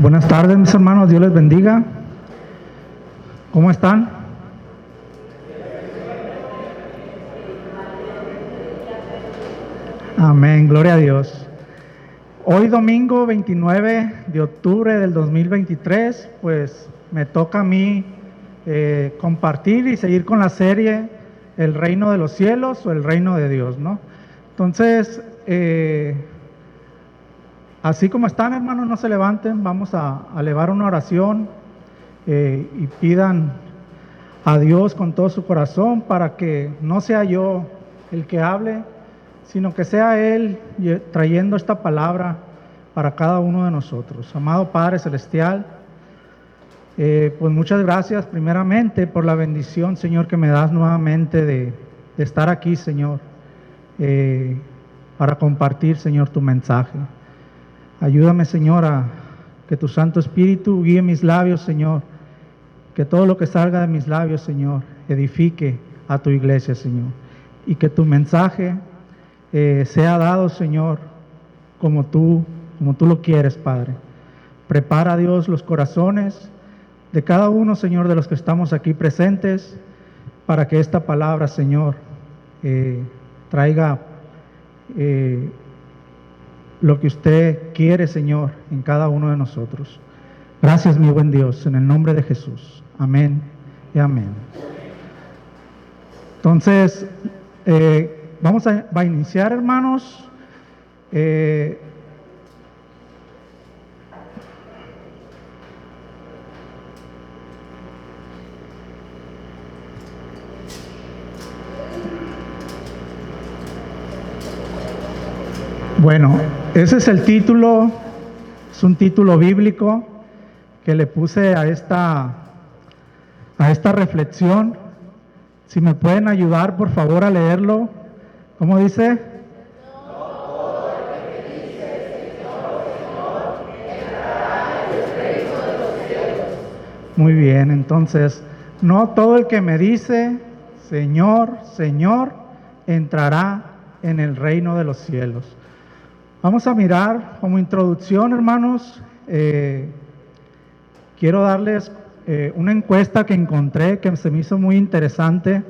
Buenas tardes, mis hermanos, Dios les bendiga. ¿Cómo están? Amén, gloria a Dios. Hoy domingo 29 de octubre del 2023, pues me toca a mí compartir y seguir con la serie El Reino de los Cielos o El Reino de Dios, ¿no? Entonces, así como están, hermanos, no se levanten, vamos a elevar una oración y pidan a Dios con todo su corazón para que no sea yo el que hable, sino que sea Él trayendo esta palabra para cada uno de nosotros. Amado Padre Celestial, pues muchas gracias primeramente por la bendición, Señor, que me das nuevamente de estar aquí, Señor, para compartir, Señor, tu mensaje. Ayúdame, Señor, a que tu Santo Espíritu guíe mis labios, Señor, que todo lo que salga de mis labios, Señor, edifique a tu iglesia, Señor, y que tu mensaje sea dado, Señor, como tú lo quieres, Padre. Prepara, Dios, los corazones de cada uno, Señor, de los que estamos aquí presentes, para que esta palabra, Señor, traiga lo que usted quiere, Señor, en cada uno de nosotros. Gracias, mi buen Dios, en el nombre de Jesús. Amén y amén. Entonces, vamos a iniciar, hermanos. Bueno, ese es el título, es un título bíblico que le puse a esta reflexión. Si me pueden ayudar, por favor, a leerlo. ¿Cómo dice? Muy bien, entonces, no todo el que me dice, Señor, Señor, entrará en el reino de los cielos. Vamos a mirar como introducción, hermanos, quiero darles una encuesta que encontré que se me hizo muy interesante.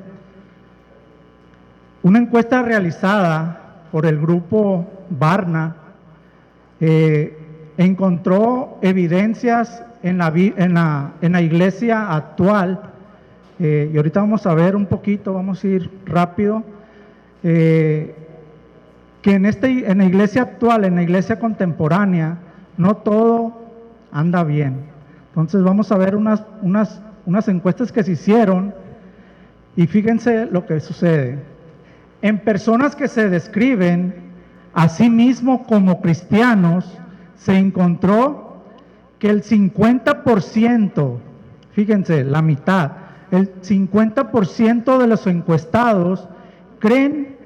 Una encuesta realizada por el grupo Barna encontró evidencias en la iglesia actual, y ahorita vamos a ver un poquito, vamos a ir rápido, que en la iglesia actual, en la iglesia contemporánea, no todo anda bien. Entonces vamos a ver unas encuestas que se hicieron y fíjense lo que sucede. En personas que se describen a sí mismos como cristianos, se encontró que el 50%, fíjense, la mitad, el 50% de los encuestados creen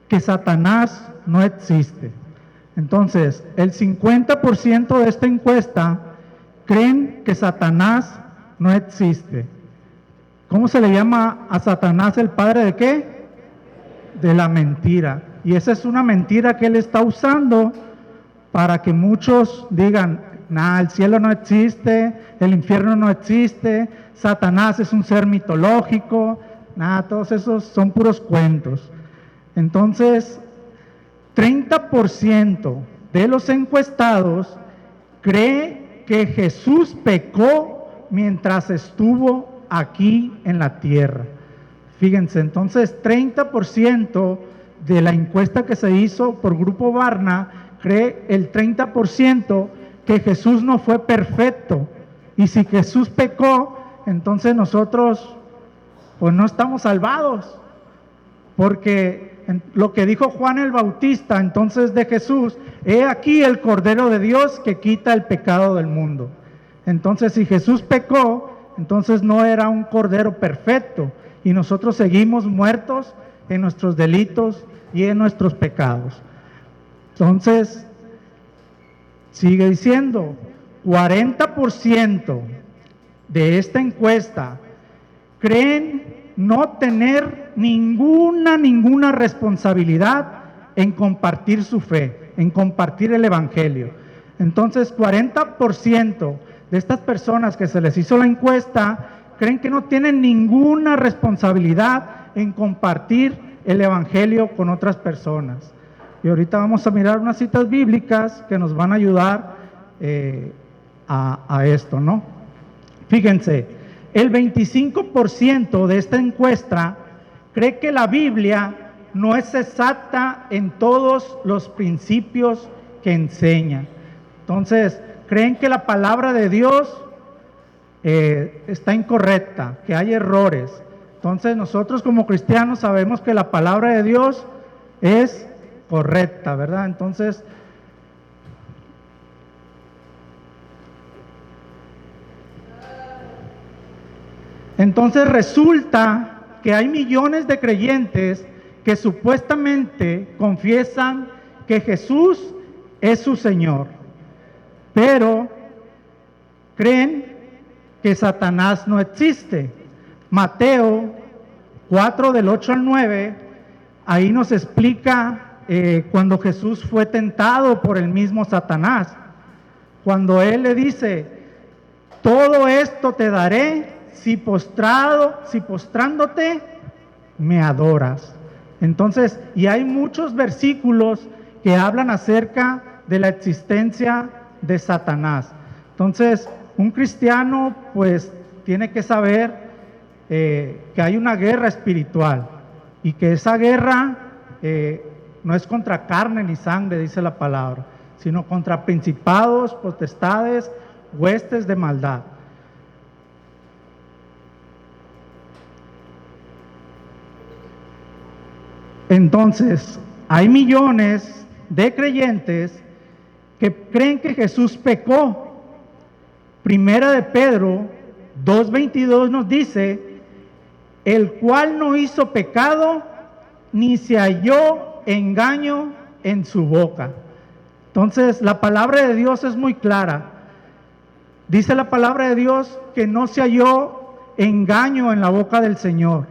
que Satanás no existe. Entonces, el 50% de esta encuesta creen que Satanás no existe. ¿Cómo se le llama a Satanás el padre de qué? De la mentira. Y esa es una mentira que él está usando para que muchos digan, nah, el cielo no existe, el infierno no existe, Satanás es un ser mitológico, nah, todos esos son puros cuentos. Entonces, 30% de los encuestados cree que Jesús pecó mientras estuvo aquí en la tierra. Fíjense, entonces 30% de la encuesta que se hizo por Grupo Barna cree el 30% que Jesús no fue perfecto. Y si Jesús pecó, entonces nosotros pues no estamos salvados. Porque lo que dijo Juan el Bautista entonces de Jesús, he aquí el Cordero de Dios que quita el pecado del mundo. Entonces si Jesús pecó, entonces no era un Cordero perfecto y nosotros seguimos muertos en nuestros delitos y en nuestros pecados. Entonces, sigue diciendo, 40% de esta encuesta creen no tener ninguna responsabilidad en compartir su fe, en compartir el Evangelio. Entonces, 40% de estas personas que se les hizo la encuesta creen que no tienen ninguna responsabilidad en compartir el Evangelio con otras personas. Y ahorita vamos a mirar unas citas bíblicas que nos van a ayudar a esto, ¿no? Fíjense, el 25% de esta encuesta cree que la Biblia no es exacta en todos los principios que enseña. Entonces, creen que la palabra de Dios está incorrecta, que hay errores. Entonces, nosotros como cristianos sabemos que la palabra de Dios es correcta, ¿verdad? Entonces resulta que hay millones de creyentes que supuestamente confiesan que Jesús es su Señor, pero creen que Satanás no existe. Mateo 4 del 8 al 9, ahí nos explica cuando Jesús fue tentado por el mismo Satanás, cuando él le dice: todo esto te daré si postrándote me adoras. Entonces, y hay muchos versículos que hablan acerca de la existencia de Satanás. Entonces, un cristiano pues tiene que saber que hay una guerra espiritual y que esa guerra no es contra carne ni sangre, dice la palabra, sino contra principados, potestades, huestes de maldad. Entonces, hay millones de creyentes que creen que Jesús pecó. Primera de Pedro 2:22 nos dice: el cual no hizo pecado, ni se halló engaño en su boca. Entonces, la palabra de Dios es muy clara. Dice la palabra de Dios que no se halló engaño en la boca del Señor.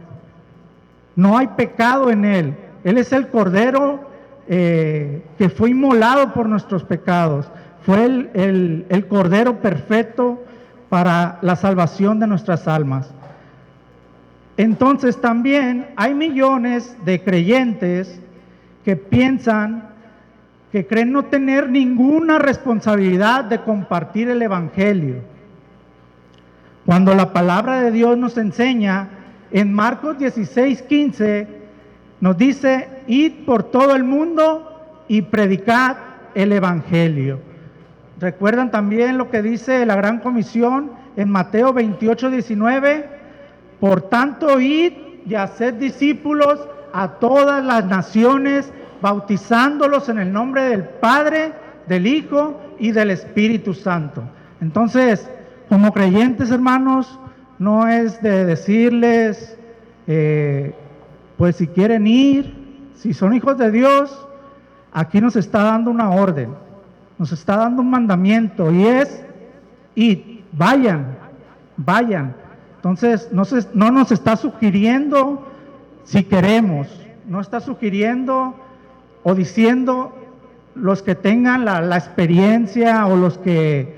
No hay pecado en Él. Él es el Cordero que fue inmolado por nuestros pecados. Fue el Cordero perfecto para la salvación de nuestras almas. Entonces también hay millones de creyentes que piensan, que creen no tener ninguna responsabilidad de compartir el Evangelio, cuando la palabra de Dios nos enseña en Marcos 16:15, nos dice: id por todo el mundo y predicad el Evangelio. ¿Recuerdan también lo que dice la Gran Comisión en Mateo 28:19? Por tanto, id y haced discípulos a todas las naciones, bautizándolos en el nombre del Padre, del Hijo y del Espíritu Santo. Entonces, como creyentes, hermanos, no es de decirles, pues si quieren ir, si son hijos de Dios, aquí nos está dando una orden, nos está dando un mandamiento, y es: id, vayan. Entonces, no nos está sugiriendo si queremos, no está sugiriendo o diciendo los que tengan la experiencia o los que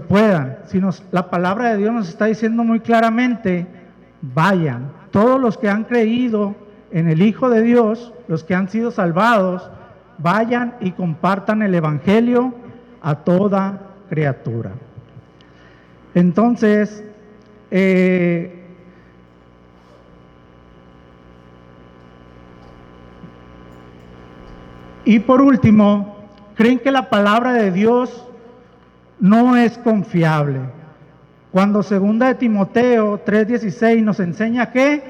puedan, sino la palabra de Dios nos está diciendo muy claramente: vayan. Todos los que han creído en el Hijo de Dios, los que han sido salvados, vayan y compartan el Evangelio a toda criatura. Entonces, y por último, creen que la palabra de Dios no es confiable. Cuando 2 de Timoteo 3:16 nos enseña que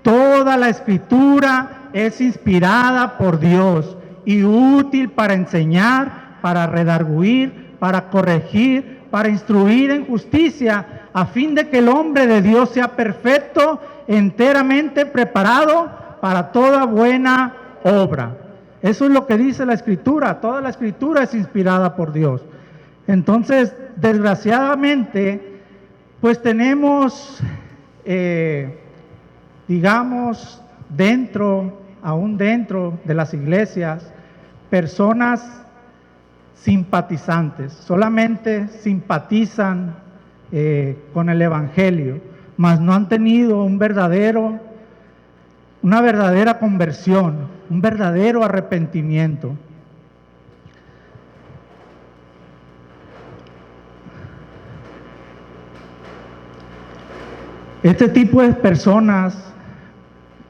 toda la Escritura es inspirada por Dios y útil para enseñar, para redarguir, para corregir, para instruir en justicia, a fin de que el hombre de Dios sea perfecto, enteramente preparado para toda buena obra. Eso es lo que dice la Escritura. Toda la Escritura es inspirada por Dios. Entonces, desgraciadamente, pues tenemos, digamos, aún dentro de las iglesias, personas simpatizantes, solamente simpatizan con el Evangelio, mas no han tenido una verdadera conversión, un verdadero arrepentimiento. Este tipo de personas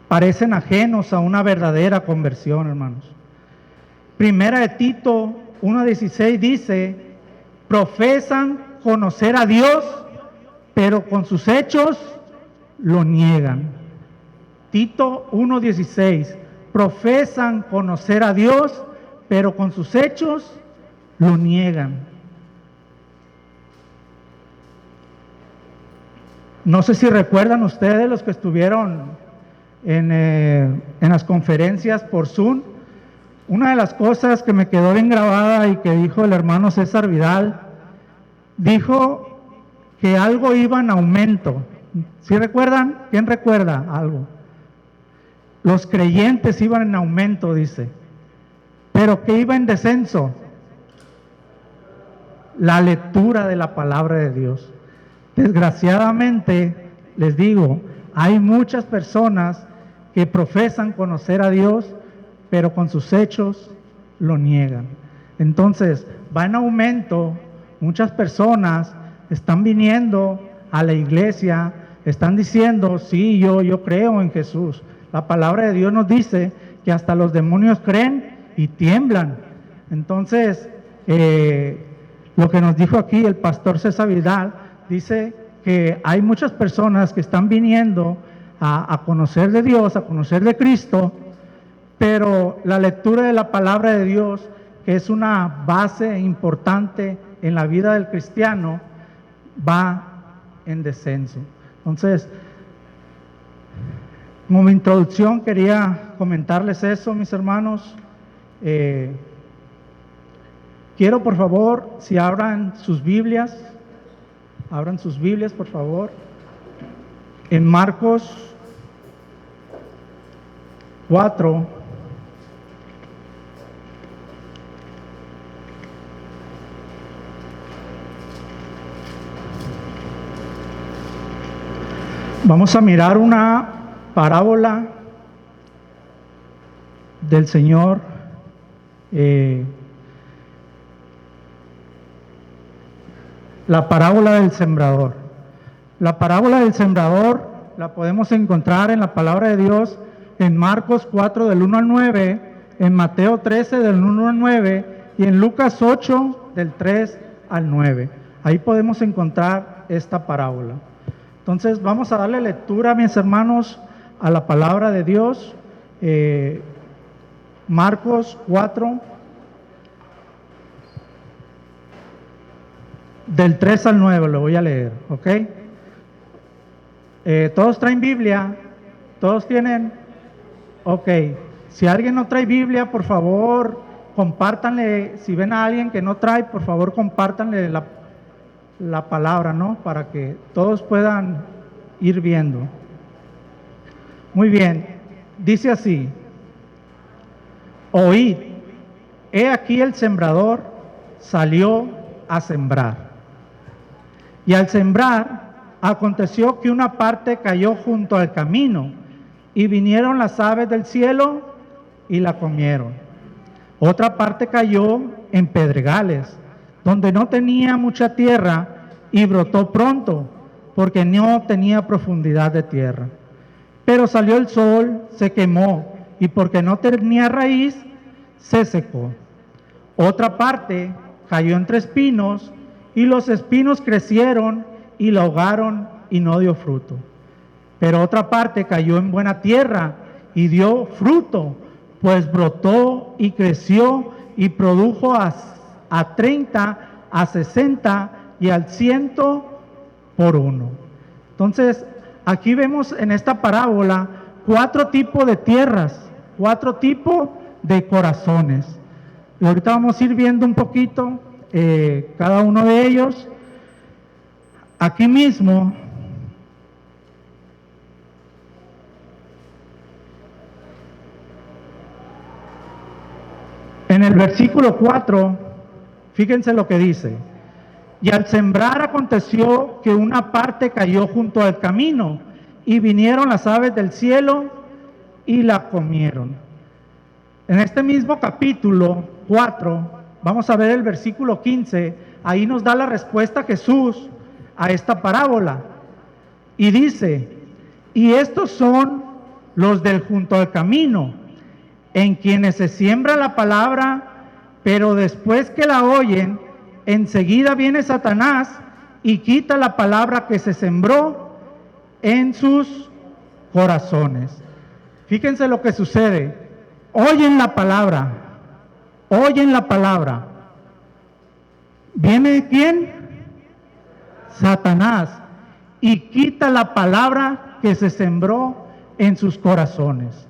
parecen ajenos a una verdadera conversión, hermanos. Primera de Tito 1:16 dice: profesan conocer a Dios, pero con sus hechos lo niegan. Tito 1:16: profesan conocer a Dios, pero con sus hechos lo niegan. No sé si recuerdan ustedes, los que estuvieron en las conferencias por Zoom, una de las cosas que me quedó bien grabada y que dijo el hermano César Vidal, dijo que algo iba en aumento. ¿Sí recuerdan? ¿Quién recuerda algo? Los creyentes iban en aumento, dice. ¿Pero qué iba en descenso? La lectura de la palabra de Dios. Desgraciadamente, les digo, hay muchas personas que profesan conocer a Dios, pero con sus hechos lo niegan. Entonces, va en aumento. Muchas personas están viniendo a la iglesia, están diciendo: sí, yo creo en Jesús. La palabra de Dios nos dice que hasta los demonios creen y tiemblan. Entonces, lo que nos dijo aquí el pastor César Vidal, dice que hay muchas personas que están viniendo a conocer de Dios, a conocer de Cristo, pero la lectura de la palabra de Dios, que es una base importante en la vida del cristiano, va en descenso. Entonces, como introducción quería comentarles eso, mis hermanos. Quiero, por favor, si abran sus Biblias, por favor, en Marcos 4. Vamos a mirar una parábola del Señor. La parábola del sembrador. La parábola del sembrador la podemos encontrar en la palabra de Dios en Marcos 4 del 1 al 9, en Mateo 13 del 1 al 9 y en Lucas 8 del 3 al 9. Ahí podemos encontrar esta parábola. Entonces vamos a darle lectura, mis hermanos, a la palabra de Dios. Marcos 4 del 3 al 9 lo voy a leer, ¿ok? ¿Todos traen Biblia? ¿Todos tienen? Ok. Si alguien no trae Biblia, por favor, compártanle. Si ven a alguien que no trae, por favor, compártanle la palabra, ¿no? Para que todos puedan ir viendo. Muy bien. Dice así: oíd, he aquí el sembrador salió a sembrar. Y al sembrar, aconteció que una parte cayó junto al camino, y vinieron las aves del cielo y la comieron. Otra parte cayó en pedregales, donde no tenía mucha tierra, y brotó pronto, porque no tenía profundidad de tierra. Pero salió el sol, se quemó, y porque no tenía raíz, se secó. Otra parte cayó entre espinos, y los espinos crecieron y la ahogaron y no dio fruto. Pero otra parte cayó en buena tierra y dio fruto, pues brotó y creció y produjo a 30, a 60 y al 100 por uno. Entonces, aquí vemos en esta parábola 4 tipos de tierras, 4 tipos de corazones. Y ahorita vamos a ir viendo un poquito cada uno de ellos. Aquí mismo, en el versículo 4, Fíjense lo que dice. Y al sembrar aconteció que una parte cayó junto al camino, y vinieron las aves del cielo y la comieron. En este mismo capítulo 4, vamos a ver el versículo 15, ahí nos da la respuesta Jesús a esta parábola. Y dice, y estos son los del junto al camino, en quienes se siembra la palabra, pero después que la oyen, enseguida viene Satanás y quita la palabra que se sembró en sus corazones. Fíjense lo que sucede. Oyen la palabra. ¿Viene quién? Satanás. Y quita la palabra que se sembró en sus corazones.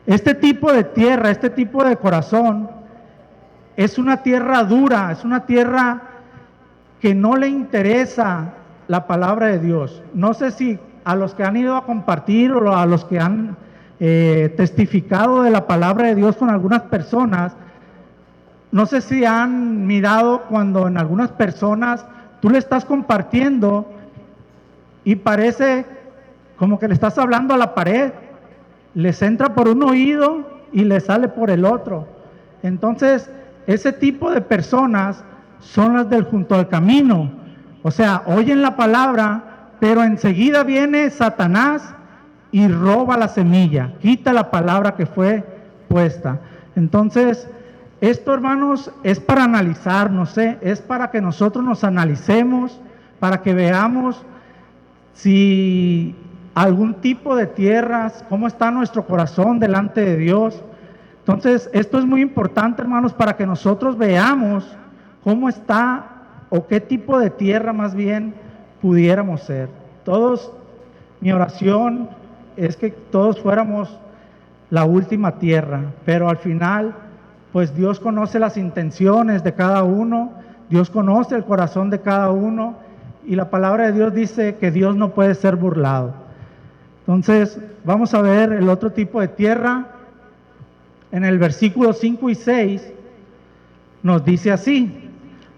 Este tipo de tierra, este tipo de corazón, es una tierra dura, es una tierra que no le interesa la palabra de Dios. No sé si a los que han ido a compartir o a los que han testificado de la palabra de Dios con algunas personas, no sé si han mirado cuando en algunas personas tú le estás compartiendo y parece como que le estás hablando a la pared, les entra por un oído y les sale por el otro. Entonces, ese tipo de personas son las del junto al camino. O sea, oyen la palabra, pero enseguida viene Satanás y roba la semilla, quita la palabra que fue puesta. Entonces, esto, hermanos, es para analizarnos, es para que nosotros nos analicemos, para que veamos si algún tipo de tierras, cómo está nuestro corazón delante de Dios. Entonces, esto es muy importante, hermanos, para que nosotros veamos cómo está o qué tipo de tierra más bien pudiéramos ser. Todos, mi oración es que todos fuéramos la última tierra, pero al final, pues Dios conoce las intenciones de cada uno, Dios conoce el corazón de cada uno, y la palabra de Dios dice que Dios no puede ser burlado. Entonces, vamos a ver el otro tipo de tierra. En el versículo 5 y 6 nos dice así: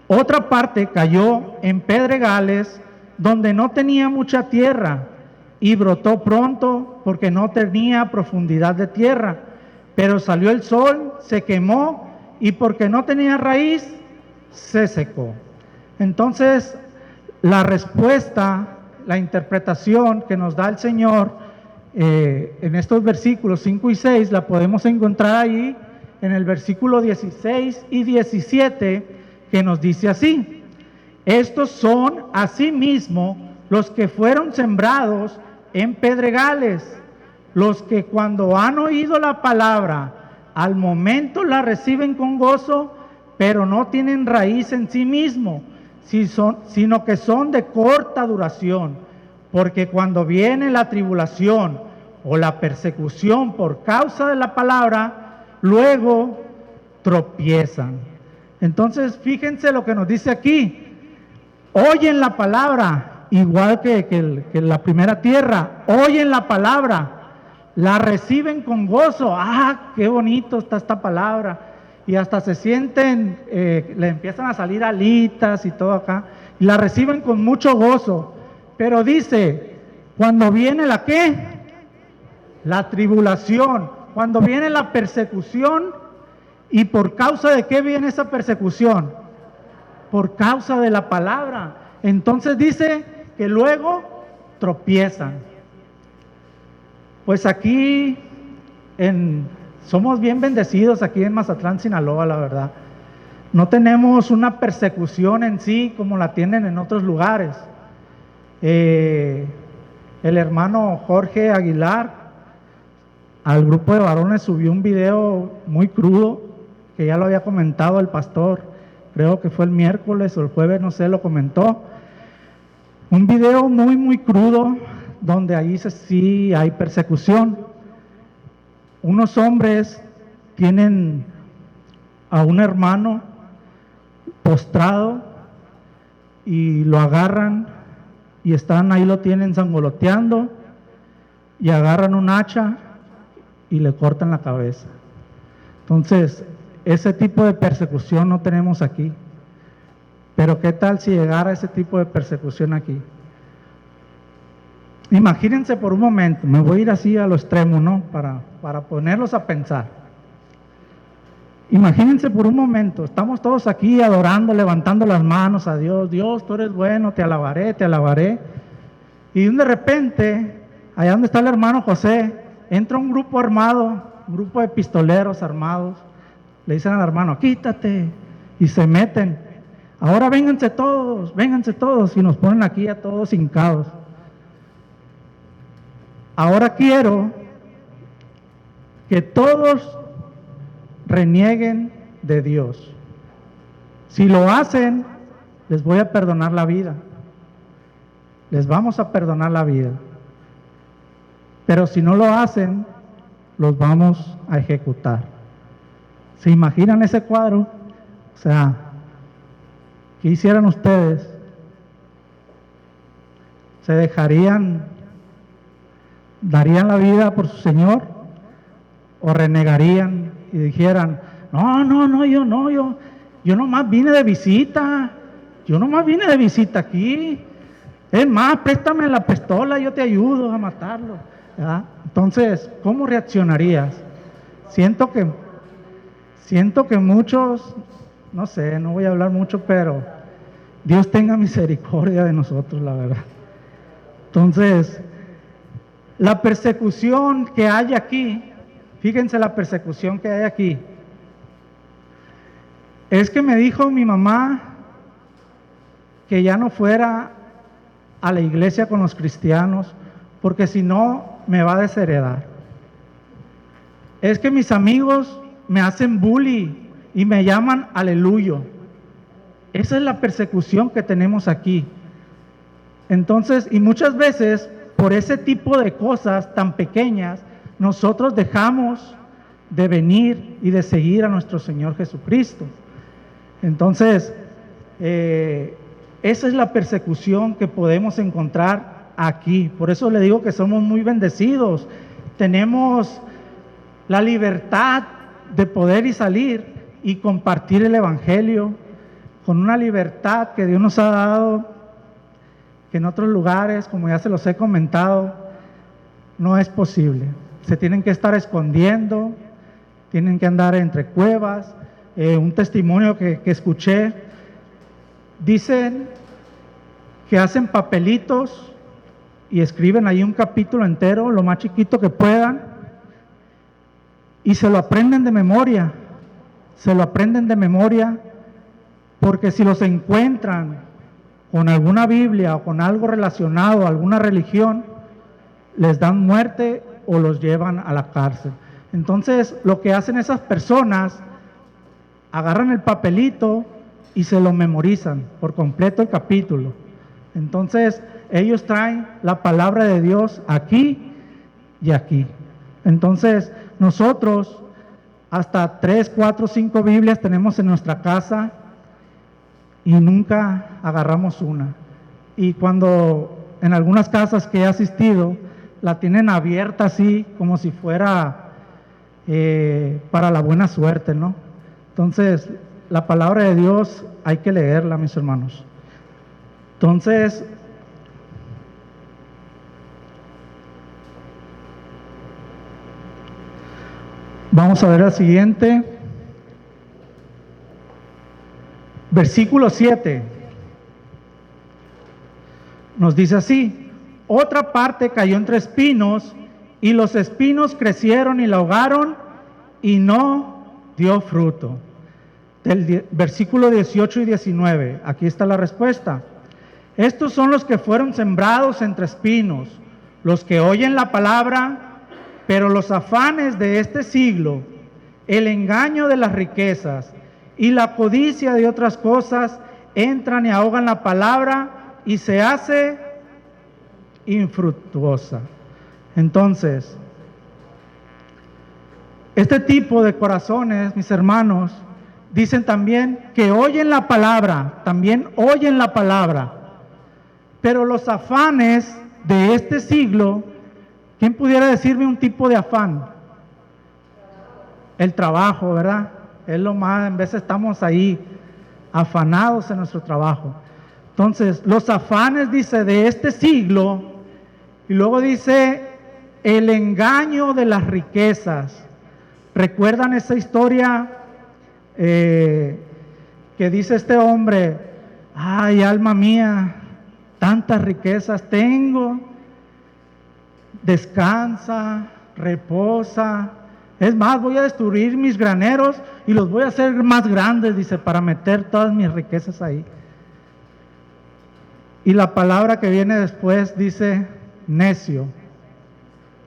otra parte cayó en pedregales donde no tenía mucha tierra y brotó pronto porque no tenía profundidad de tierra, pero salió el sol, se quemó y porque no tenía raíz, se secó. Entonces, la respuesta, la interpretación que nos da el Señor en estos versículos 5 y 6 la podemos encontrar ahí en el versículo 16 y 17, que nos dice así: estos son asimismo los que fueron sembrados en pedregales, los que cuando han oído la palabra, al momento la reciben con gozo, pero no tienen raíz en sí mismo, sino que son de corta duración. Porque cuando viene la tribulación o la persecución por causa de la palabra, luego tropiezan. Entonces, fíjense lo que nos dice aquí. Oyen la palabra, igual que la primera tierra, oyen la palabra, la reciben con gozo. ¡Ah, qué bonito está esta palabra! Y hasta se sienten, le empiezan a salir alitas y todo acá, y la reciben con mucho gozo. Pero dice, cuando viene la ¿qué? La tribulación, cuando viene la persecución. ¿Y por causa de qué viene esa persecución? Por causa de la palabra. Entonces dice que luego tropiezan. Pues aquí somos bien bendecidos aquí en Mazatlán, Sinaloa, la verdad. No tenemos una persecución en sí como la tienen en otros lugares. El hermano Jorge Aguilar al grupo de varones subió un video muy crudo, que ya lo había comentado el pastor, creo que fue el miércoles o el jueves, no sé, lo comentó. Un video muy, muy crudo, donde ahí sí hay persecución. Unos hombres tienen a un hermano postrado y lo agarran y están ahí, lo tienen sangoloteando y agarran un hacha y le cortan la cabeza. Entonces, ese tipo de persecución no tenemos aquí. Pero ¿qué tal si llegara ese tipo de persecución aquí? Imagínense por un momento, me voy a ir así a lo extremo, ¿no? Para ponerlos a pensar. Imagínense por un momento, estamos todos aquí adorando, levantando las manos a Dios. Dios, tú eres bueno, te alabaré, te alabaré. Y de repente, allá donde está el hermano José, entra un grupo armado, un grupo de pistoleros armados. Le dicen al hermano, quítate, y se meten. Ahora vénganse todos, y nos ponen aquí a todos hincados. Ahora quiero que todos renieguen de Dios. Si lo hacen, les voy a perdonar la vida. Les vamos a perdonar la vida. Pero si no lo hacen, los vamos a ejecutar. ¿Se imaginan ese cuadro? O sea, ¿qué hicieran ustedes? ¿Se darían la vida por su Señor? ¿O renegarían y dijeran, yo nomás vine de visita, aquí, es más, préstame la pistola, yo te ayudo a matarlo, ¿verdad? Entonces, ¿cómo reaccionarías? Siento que muchos, no sé, no voy a hablar mucho, pero Dios tenga misericordia de nosotros, la verdad. Entonces, la persecución que hay aquí, fíjense la persecución que hay aquí, es que me dijo mi mamá que ya no fuera a la iglesia con los cristianos, porque si no me va a desheredar. Es que mis amigos me hacen bullying y me llaman aleluyo. Esa es la persecución que tenemos aquí. Entonces, y muchas veces, por ese tipo de cosas tan pequeñas, nosotros dejamos de venir y de seguir a nuestro Señor Jesucristo. Entonces, esa es la persecución que podemos encontrar aquí. Por eso le digo que somos muy bendecidos. Tenemos la libertad de poder y salir y compartir el Evangelio con una libertad que Dios nos ha dado, que en otros lugares, como ya se los he comentado, no es posible. Se tienen que estar escondiendo, tienen que andar entre cuevas. Un testimonio que escuché, dicen que hacen papelitos y escriben ahí un capítulo entero, lo más chiquito que puedan, y se lo aprenden de memoria, porque si los encuentran con alguna Biblia o con algo relacionado a alguna religión, les dan muerte o los llevan a la cárcel. Entonces, lo que hacen esas personas, agarran el papelito y se lo memorizan por completo el capítulo. Entonces, ellos traen la palabra de Dios aquí y aquí. Entonces, nosotros hasta 3, 4, 5 Biblias tenemos en nuestra casa y nunca agarramos una. Y cuando en algunas casas que he asistido, la tienen abierta así, como si fuera para la buena suerte, ¿no? Entonces, la palabra de Dios hay que leerla, mis hermanos. Entonces, vamos a ver el siguiente. Versículo 7. Nos dice así: otra parte cayó entre espinos, y los espinos crecieron y la ahogaron, y no dio fruto. Del versículo 18 y 19, aquí está la respuesta. Estos son los que fueron sembrados entre espinos, los que oyen la palabra, pero los afanes de este siglo, el engaño de las riquezas y la codicia de otras cosas entran y ahogan la palabra y se hace infructuosa. Entonces, este tipo de corazones, mis hermanos, dicen también que oyen la palabra, pero los afanes de este siglo, ¿quién pudiera decirme un tipo de afán? El trabajo, ¿verdad? Es lo más, en veces estamos ahí afanados en nuestro trabajo. Entonces, los afanes, dice, de este siglo, y luego dice, el engaño de las riquezas. ¿Recuerdan esa historia que dice este hombre? Ay, alma mía, tantas riquezas tengo, descansa, reposa. Es más, voy a destruir mis graneros y los voy a hacer más grandes, dice, para meter todas mis riquezas ahí. Y la palabra que viene después dice, necio,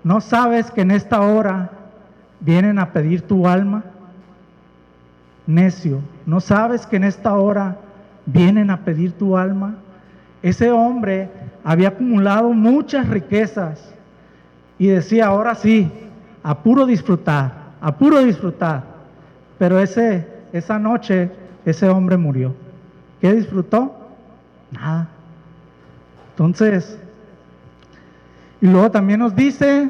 ¿no sabes que en esta hora vienen a pedir tu alma? Necio, ¿no sabes que en esta hora vienen a pedir tu alma? Ese hombre había acumulado muchas riquezas y decía, ahora sí, a puro disfrutar, a puro disfrutar. Pero esa noche ese hombre murió. ¿Qué disfrutó? Nada. Entonces, y luego también nos dice,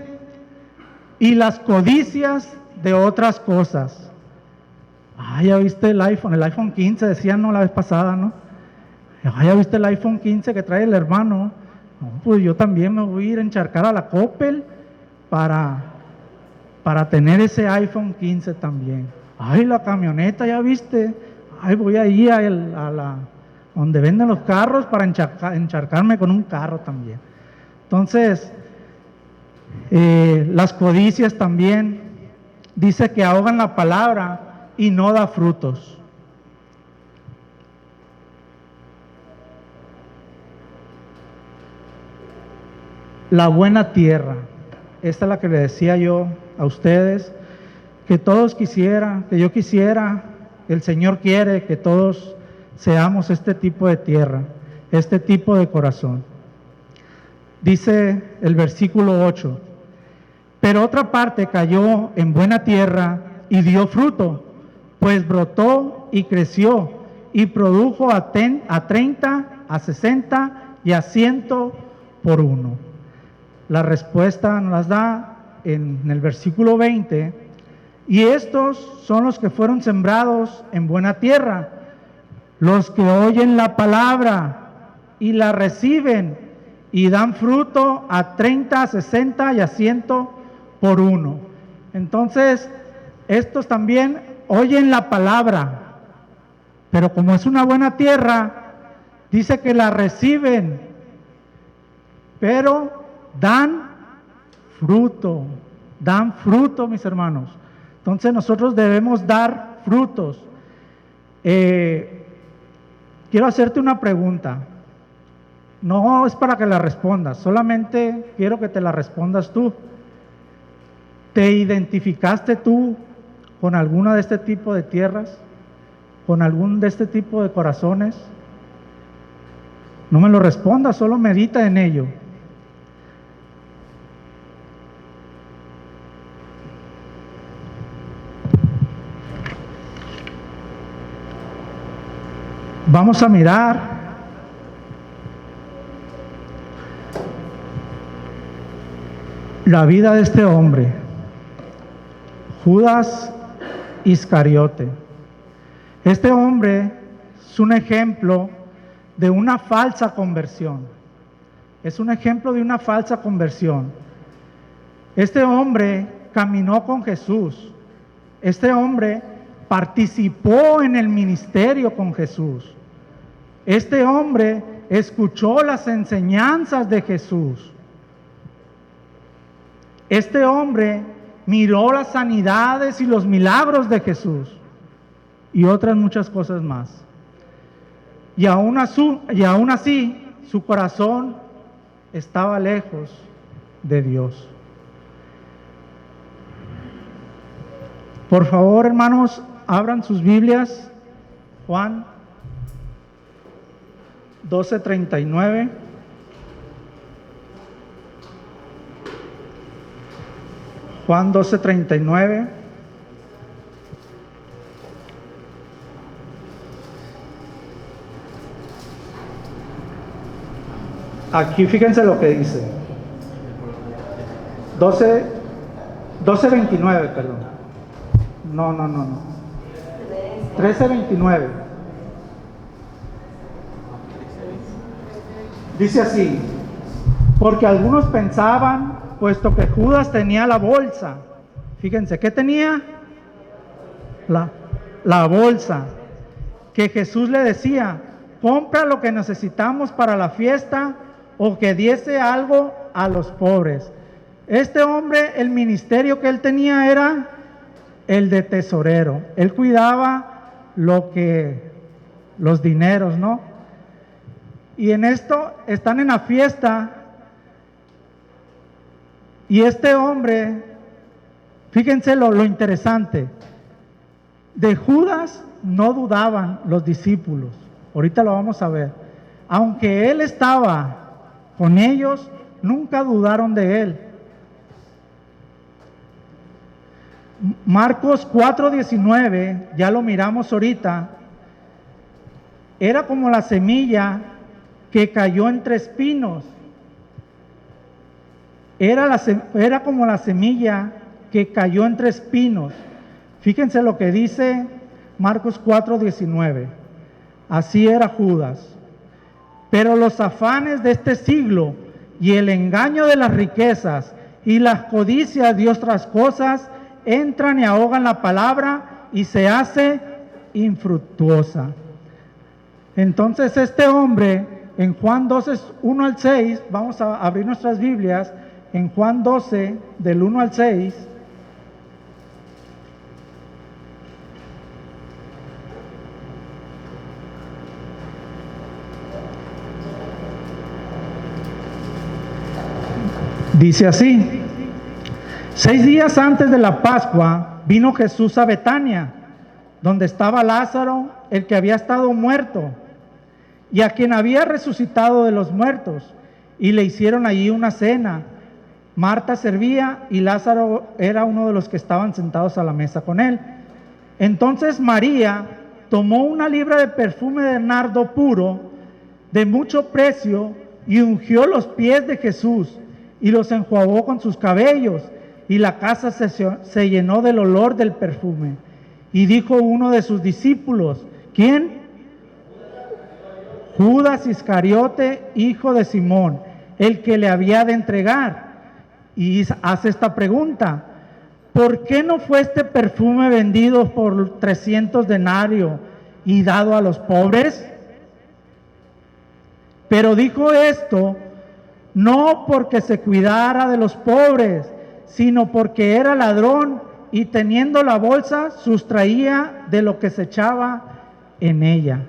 y las codicias de otras cosas. Ya viste el iPhone 15, decían, ¿no? La vez pasada, ¿no? Ya viste el iPhone 15 que trae el hermano. No, pues yo también me voy a ir a encharcar a la Coppel para tener ese iPhone 15 también. La camioneta, ¿ya viste? Voy a ir a donde venden los carros para encharcarme con un carro también. Entonces, las codicias también, dice que ahogan la palabra y no da frutos. La buena tierra, esta es la que le decía yo a ustedes, que todos quisieran, que yo quisiera, el Señor quiere que todos seamos este tipo de tierra, este tipo de corazón. Dice el versículo 8, pero otra parte cayó en buena tierra y dio fruto, pues brotó y creció y produjo a 30, a 60 y a 100 por uno. La respuesta nos las da en el versículo 20, y estos son los que fueron sembrados en buena tierra, los que oyen la palabra y la reciben y dan fruto a 30, a 60 y a 100 por uno. Entonces, estos también oyen la palabra, pero como es una buena tierra, dice que la reciben, pero dan fruto, mis hermanos. Entonces nosotros debemos dar frutos. Quiero hacerte una pregunta. No es para que la respondas, solamente quiero que te la respondas tú. ¿Te identificaste tú con alguna de este tipo de tierras? ¿Con algún de este tipo de corazones? No me lo respondas, solo medita en ello. Vamos a mirar la vida de este hombre, Judas Iscariote. Este hombre es un ejemplo de una falsa conversión. Es un ejemplo de una falsa conversión. Este hombre caminó con Jesús. Este hombre participó en el ministerio con Jesús. Este hombre escuchó las enseñanzas de Jesús. Este hombre miró las sanidades y los milagros de Jesús y otras muchas cosas más. Y aún así, su corazón estaba lejos de Dios. Por favor, hermanos, abran sus Biblias, Juan 12:39. Juan 12:39. Aquí fíjense lo que dice. 12:29, perdón. No. 13:29. Dice así: porque algunos pensaban, puesto que Judas tenía la bolsa, fíjense, ¿qué tenía? La bolsa, que Jesús le decía: compra lo que necesitamos para la fiesta, o que diese algo a los pobres. Este hombre, el ministerio que él tenía era el de tesorero. Él cuidaba los dineros, ¿no? Y en esto están en la fiesta, y este hombre, fíjense lo interesante, de Judas no dudaban los discípulos. Ahorita lo vamos a ver. Aunque él estaba con ellos, nunca dudaron de él. Marcos 4:19, ya lo miramos ahorita, era como la semilla que cayó entre espinos. Era como la semilla que cayó entre espinos. Fíjense lo que dice Marcos 4:19. Así era Judas. Pero los afanes de este siglo y el engaño de las riquezas y las codicias de otras cosas entran y ahogan la palabra y se hace infructuosa. Entonces este hombre, en Juan 12, 1 al 6, vamos a abrir nuestras Biblias, en Juan 12, del 1 al 6, dice así: 6 días antes de la Pascua vino Jesús a Betania, donde estaba Lázaro, el que había estado muerto, y a quien había resucitado de los muertos, y le hicieron allí una cena. Marta servía y Lázaro era uno de los que estaban sentados a la mesa con él. Entonces María tomó una libra de perfume de nardo puro, de mucho precio, y ungió los pies de Jesús, y los enjuagó con sus cabellos, y la casa se llenó del olor del perfume. Y dijo uno de sus discípulos: ¿quién? Judas Iscariote, hijo de Simón, el que le había de entregar. Y hace esta pregunta: ¿por qué no fue este perfume vendido por 300 denarios y dado a los pobres? Pero dijo esto no porque se cuidara de los pobres, sino porque era ladrón, y teniendo la bolsa sustraía de lo que se echaba en ella.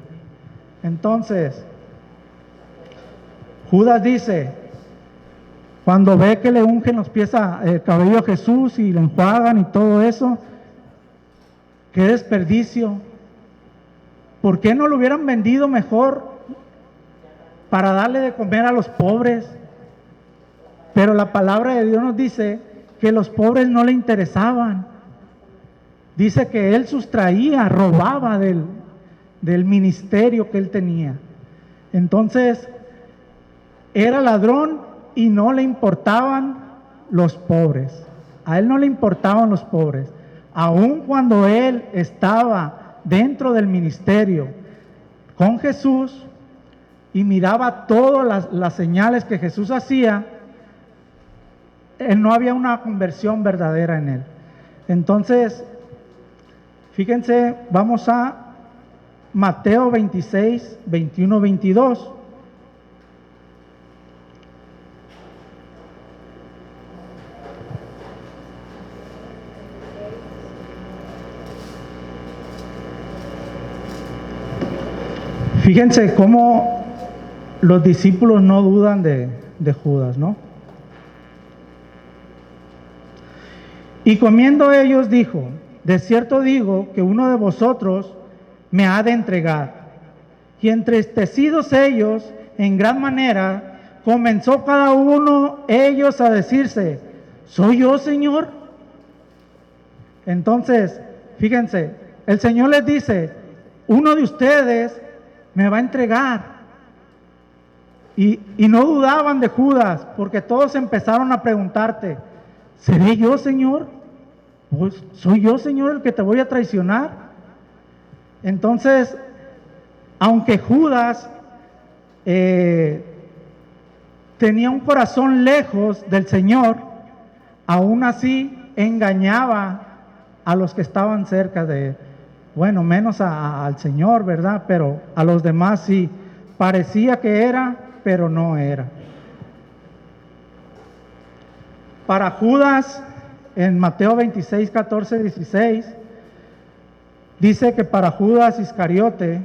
Entonces, Judas dice, cuando ve que le ungen los pies el cabello a Jesús y le enjuagan y todo eso, qué desperdicio. ¿Por qué no lo hubieran vendido mejor para darle de comer a los pobres? Pero la palabra de Dios nos dice que los pobres no le interesaban. Dice que él sustraía, robaba del ministerio que él tenía. Entonces, era ladrón y no le importaban los pobres. A él no le importaban los pobres. Aun cuando él estaba dentro del ministerio con Jesús y miraba todas las señales que Jesús hacía, no había una conversión verdadera en él. Entonces, fíjense, vamos a Mateo 26, 21, 22. Fíjense cómo los discípulos no dudan de Judas, ¿no? Y comiendo ellos dijo: de cierto digo que uno de vosotros me ha de entregar. Y entristecidos ellos en gran manera, comenzó cada uno ellos a decirse: ¿soy yo, Señor? Entonces, fíjense, el Señor les dice: uno de ustedes me va a entregar. Y no dudaban de Judas, porque todos empezaron a preguntarte: ¿seré yo, Señor? Pues, ¿soy yo, Señor, el que te voy a traicionar? Entonces, aunque Judas tenía un corazón lejos del Señor, aún así engañaba a los que estaban cerca de él. Bueno, menos al Señor, ¿verdad? Pero a los demás sí. Parecía que era, pero no era. Para Judas, en Mateo 26, 14, 16, dice que para Judas Iscariote,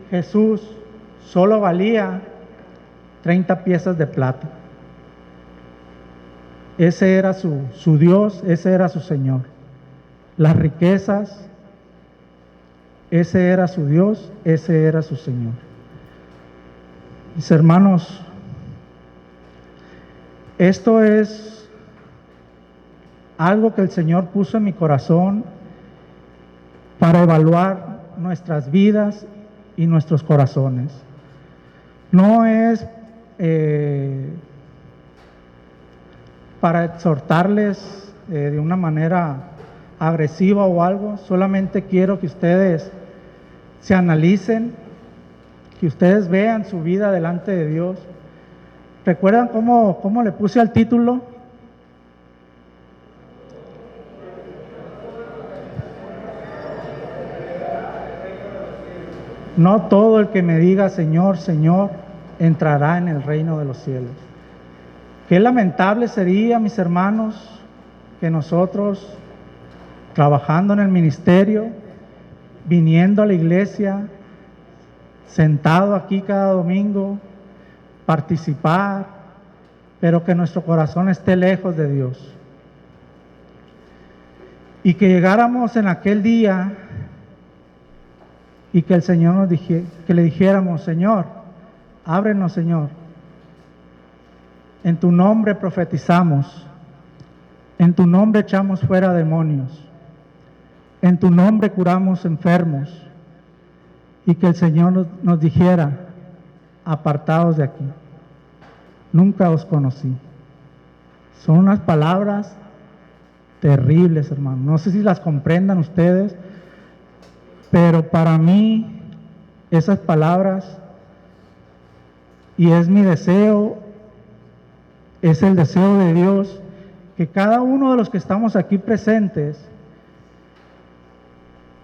Jesús solo valía 30 piezas de plata. Ese era su Dios, ese era su Señor. Las riquezas, ese era su Dios, ese era su Señor. Mis hermanos, esto es algo que el Señor puso en mi corazón para evaluar nuestras vidas y nuestros corazones. No es para exhortarles de una manera agresiva o algo, solamente quiero que ustedes se analicen, que ustedes vean su vida delante de Dios. ¿Recuerdan cómo le puse al título? No todo el que me diga Señor, Señor, entrará en el reino de los cielos. Qué lamentable sería, mis hermanos, que nosotros, trabajando en el ministerio, viniendo a la iglesia, sentado aquí cada domingo, participar, pero que nuestro corazón esté lejos de Dios. Y que llegáramos en aquel día y que el Señor nos dijera, que le dijéramos, Señor, ábrenos, Señor. En tu nombre profetizamos, en tu nombre echamos fuera demonios, en tu nombre curamos enfermos, y que el Señor nos dijera, apartados de aquí, nunca os conocí. Son unas palabras terribles, hermano. No sé si las comprendan ustedes, pero para mí esas palabras, y es mi deseo, es el deseo de Dios, que cada uno de los que estamos aquí presentes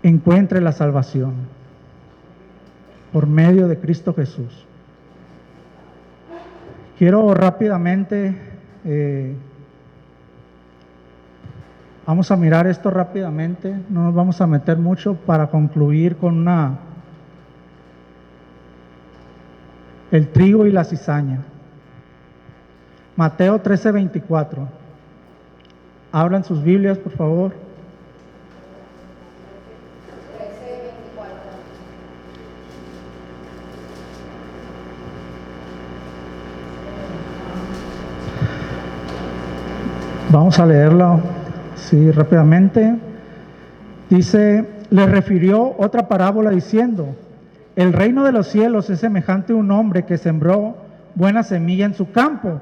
encuentre la salvación por medio de Cristo Jesús. Quiero rápidamente, vamos a mirar esto rápidamente, no nos vamos a meter mucho para concluir con el trigo y la cizaña. Mateo 13:24. Abran sus Biblias, por favor. 13:24. Vamos a leerlo sí, rápidamente. Dice, le refirió otra parábola diciendo, el reino de los cielos es semejante a un hombre que sembró buena semilla en su campo.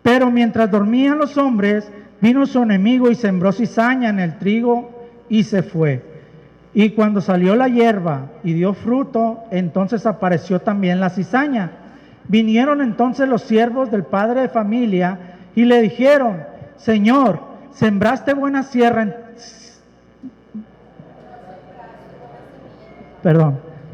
Pero mientras dormían los hombres, vino su enemigo y sembró cizaña en el trigo y se fue. Y cuando salió la hierba y dio fruto, entonces apareció también la cizaña. Vinieron entonces los siervos del padre de familia y le dijeron, Señor, sembraste buena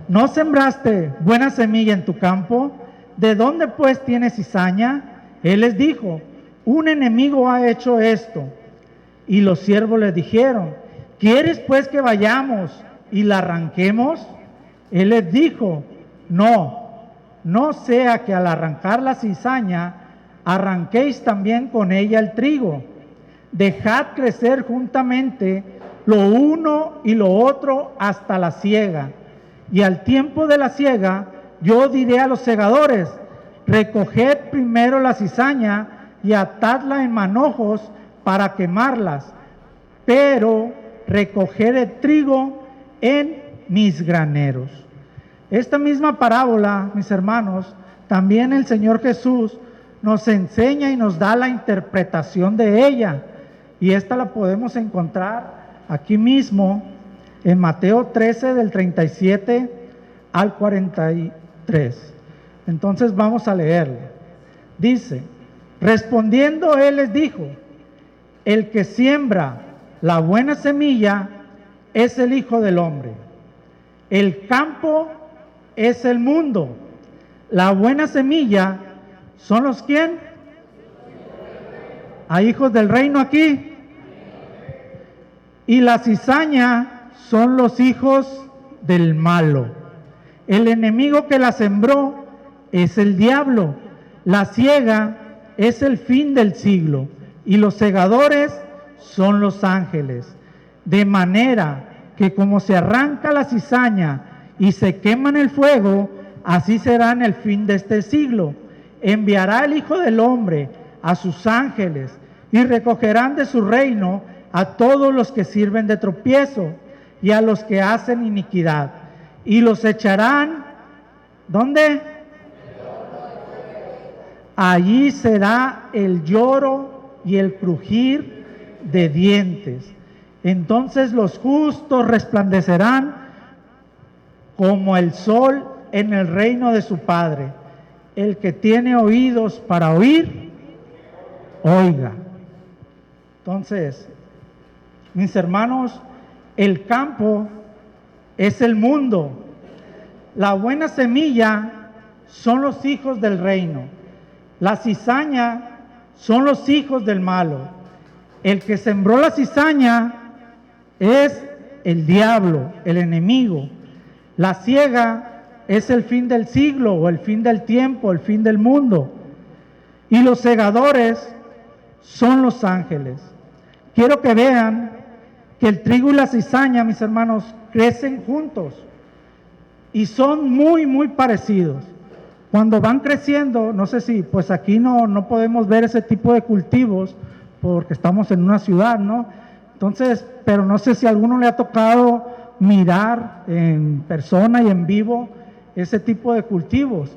¿no sembraste buena semilla en tu campo? ¿De dónde pues tienes cizaña? Él les dijo, un enemigo ha hecho esto. Y los siervos les dijeron, ¿quieres pues que vayamos y la arranquemos? Él les dijo, no sea que al arrancar la cizaña, arranquéis también con ella el trigo. Dejad crecer juntamente lo uno y lo otro hasta la siega. Y al tiempo de la siega, yo diré a los segadores, recoged primero la cizaña y atadla en manojos para quemarlas, pero recoged el trigo en mis graneros. Esta misma parábola, mis hermanos, también el Señor Jesús nos enseña y nos da la interpretación de ella, y esta la podemos encontrar aquí mismo en Mateo 13 del 37 al 43. Entonces vamos a leerlo. Dice, respondiendo él les dijo, el que siembra la buena semilla es el Hijo del Hombre. El campo es el mundo. La buena semilla son los ¿quién? ¿Hay hijos del reino aquí? Y la cizaña son los hijos del malo. El enemigo que la sembró es el diablo. La siega es el fin del siglo. Y los segadores son los ángeles. De manera que como se arranca la cizaña y se quema en el fuego, así será en el fin de este siglo. Enviará el Hijo del Hombre a sus ángeles y recogerán de su reino a todos los que sirven de tropiezo y a los que hacen iniquidad, y los echarán, ¿dónde? Allí será el lloro y el crujir de dientes. Entonces los justos resplandecerán como el sol en el reino de su Padre. El que tiene oídos para oír, oiga. Entonces, mis hermanos, el campo es el mundo. La buena semilla son los hijos del reino. La cizaña son los hijos del malo. El que sembró la cizaña es el diablo, el enemigo. La siega es el fin del siglo o el fin del tiempo, el fin del mundo. Y los segadores son los ángeles. Quiero que vean que el trigo y la cizaña, mis hermanos, crecen juntos y son muy, muy parecidos. Cuando van creciendo, no sé si, pues aquí no podemos ver ese tipo de cultivos porque estamos en una ciudad, ¿no? Entonces, pero no sé si a alguno le ha tocado mirar en persona y en vivo ese tipo de cultivos.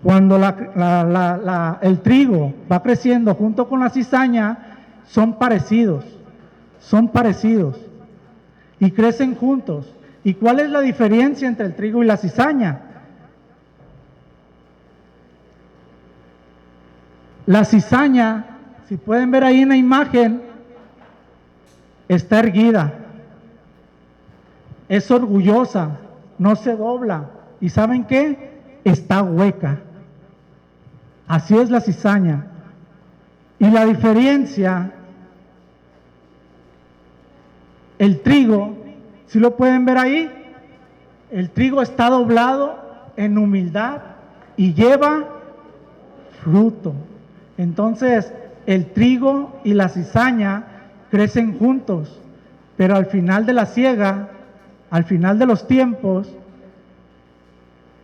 Cuando el trigo va creciendo junto con la cizaña, son parecidos y crecen juntos. ¿Y cuál es la diferencia entre el trigo y la cizaña? La cizaña, si pueden ver ahí en la imagen, está erguida, es orgullosa, no se dobla. ¿Y saben qué? Está hueca. Así es la cizaña. Y la diferencia, el trigo, ¿sí lo pueden ver ahí? El trigo está doblado en humildad y lleva fruto. Entonces, el trigo y la cizaña crecen juntos, pero al final de la siega, al final de los tiempos,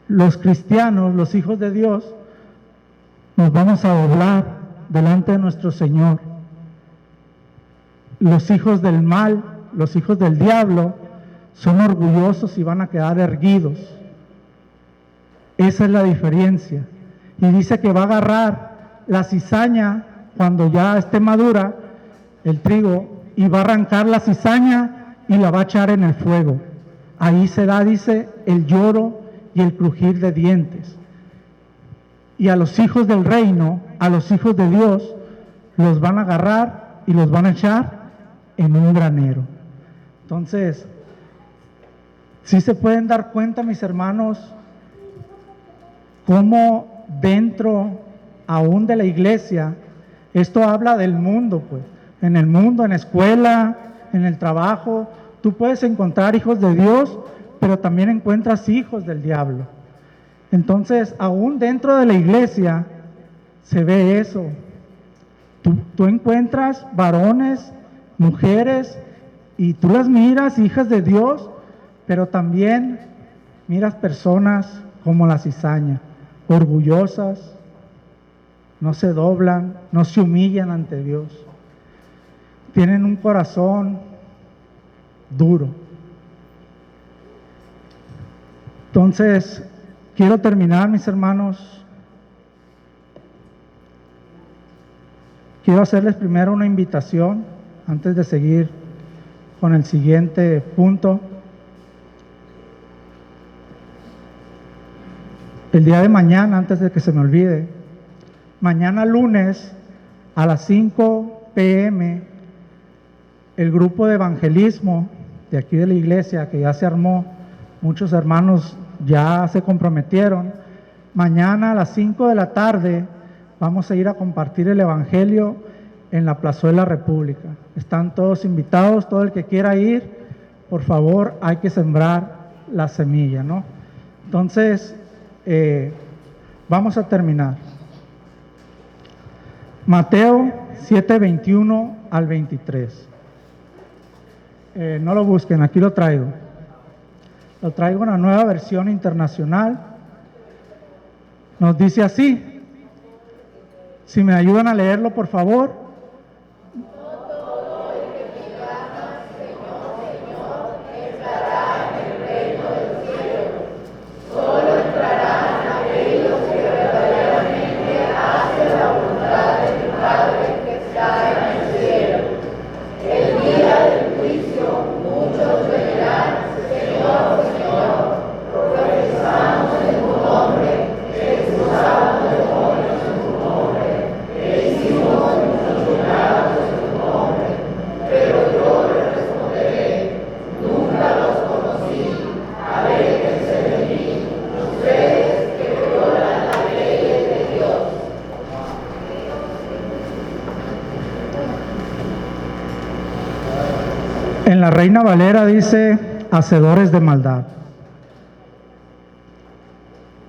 los cristianos, los hijos de Dios, nos vamos a doblar delante de nuestro Señor. Los hijos del mal, los hijos del diablo, son orgullosos y van a quedar erguidos. Esa es la diferencia. Y dice que va a agarrar la cizaña cuando ya esté madura, el trigo, y va a arrancar la cizaña y la va a echar en el fuego. Ahí será, dice, el lloro y el crujir de dientes. Y a los hijos del reino, a los hijos de Dios, los van a agarrar y los van a echar en un granero. Entonces, sí se pueden dar cuenta, mis hermanos, cómo dentro aún de la iglesia, esto habla del mundo, pues, en el mundo, en la escuela, en el trabajo, tú puedes encontrar hijos de Dios, pero también encuentras hijos del diablo. Entonces, aún dentro de la iglesia se ve eso. Tú encuentras varones, mujeres, y tú las miras, hijas de Dios, pero también miras personas como la cizaña, orgullosas, no se doblan, no se humillan ante Dios. Tienen un corazón duro. Entonces, quiero terminar, mis hermanos. Quiero hacerles primero una invitación antes de seguir con el siguiente punto. El día de mañana, antes de que se me olvide, mañana lunes a las 5 p.m., el grupo de evangelismo de aquí de la iglesia, que ya se armó, muchos hermanos ya se comprometieron. Mañana a las 5 de la tarde vamos a ir a compartir el evangelio en la Plazuela República. Están todos invitados, todo el que quiera ir, por favor, hay que sembrar la semilla, ¿no? Entonces, vamos a terminar. Mateo 7:21 al 23. No lo busquen, aquí lo traigo. Lo traigo en la Nueva Versión Internacional. Nos dice así. Si me ayudan a leerlo, por favor. En la Reina Valera dice, hacedores de maldad.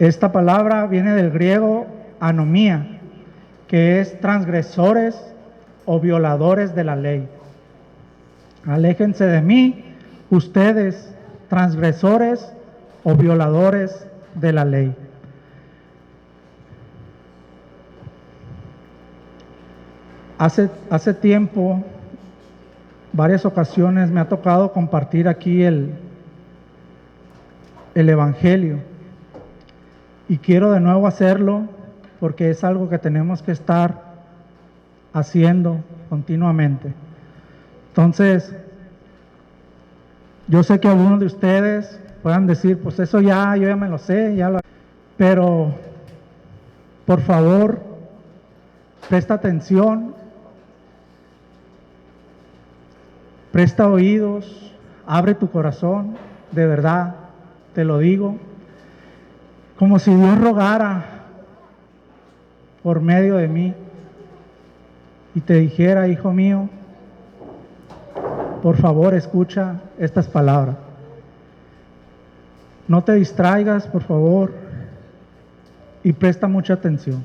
Esta palabra viene del griego anomía, que es transgresores o violadores de la ley. Aléjense de mí, ustedes, transgresores o violadores de la ley. Hace tiempo, varias ocasiones me ha tocado compartir aquí el Evangelio, y quiero de nuevo hacerlo porque es algo que tenemos que estar haciendo continuamente. Entonces, yo sé que algunos de ustedes puedan decir, pues eso yo ya me lo sé, pero por favor, presta atención, presta oídos, abre tu corazón, de verdad, te lo digo, como si Dios rogara por medio de mí y te dijera, hijo mío, por favor, escucha estas palabras. No te distraigas, por favor, y presta mucha atención.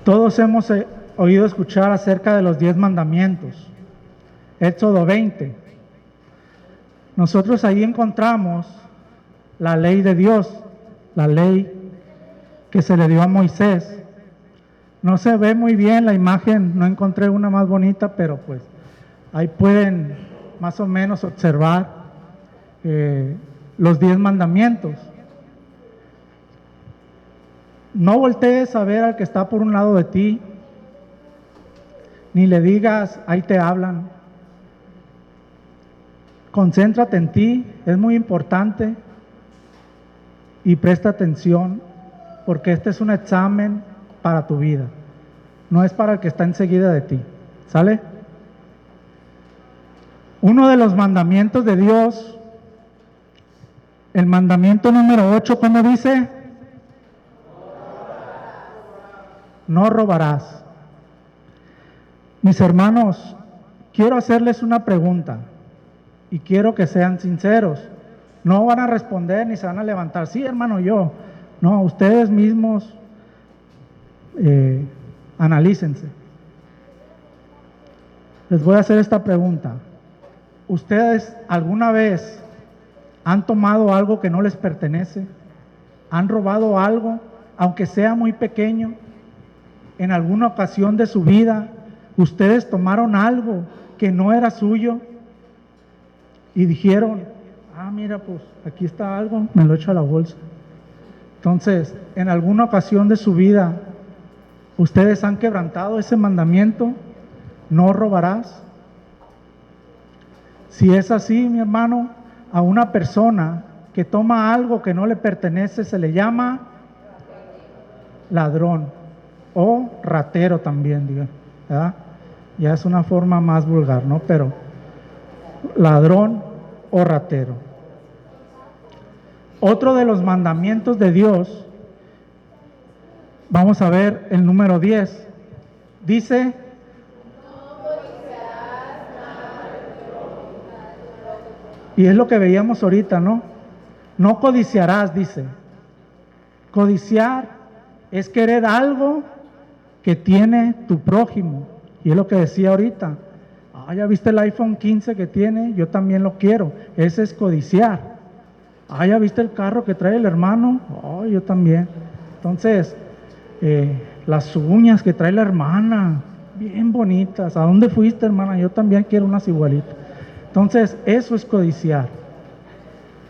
Todos hemos oído escuchar acerca de los 10 mandamientos. Éxodo 20. Nosotros ahí encontramos la ley de Dios, la ley que se le dio a Moisés. No se ve muy bien la imagen, no encontré una más bonita, pero pues ahí pueden más o menos observar los 10 mandamientos. No voltees a ver al que está por un lado de ti, ni le digas, ahí te hablan. Concéntrate en ti, es muy importante, y presta atención, porque este es un examen para tu vida, no es para el que está enseguida de ti, ¿sale? Uno de los mandamientos de Dios, el mandamiento número 8, ¿cómo dice? No robarás. Mis hermanos, quiero hacerles una pregunta y quiero que sean sinceros. No van a responder ni se van a levantar, sí hermano, yo. No, ustedes mismos analícense. Les voy a hacer esta pregunta. ¿Ustedes alguna vez han tomado algo que no les pertenece? ¿Han robado algo, aunque sea muy pequeño? En alguna ocasión de su vida, ustedes tomaron algo que no era suyo y dijeron, mira, pues aquí está algo, me lo echo a la bolsa. Entonces, en alguna ocasión de su vida, ¿ustedes han quebrantado ese mandamiento? ¿no robarás? Si es así, mi hermano, a una persona que toma algo que no le pertenece se le llama ladrón o ratero también, diga, ¿verdad? Ya es una forma más vulgar, ¿no? Pero ladrón o ratero. Otro de los mandamientos de Dios, vamos a ver el número 10, dice: y es lo que veíamos ahorita, ¿no? No codiciarás, dice. Codiciar es querer algo que tiene tu prójimo. Y es lo que decía ahorita. Ah, ya viste el iPhone 15 que tiene, yo también lo quiero. Ese es codiciar. Ah, ya viste el carro que trae el hermano, oh, yo también. Entonces, las uñas que trae la hermana, bien bonitas. ¿A dónde fuiste, hermana? Yo también quiero unas igualitas. Entonces, eso es codiciar.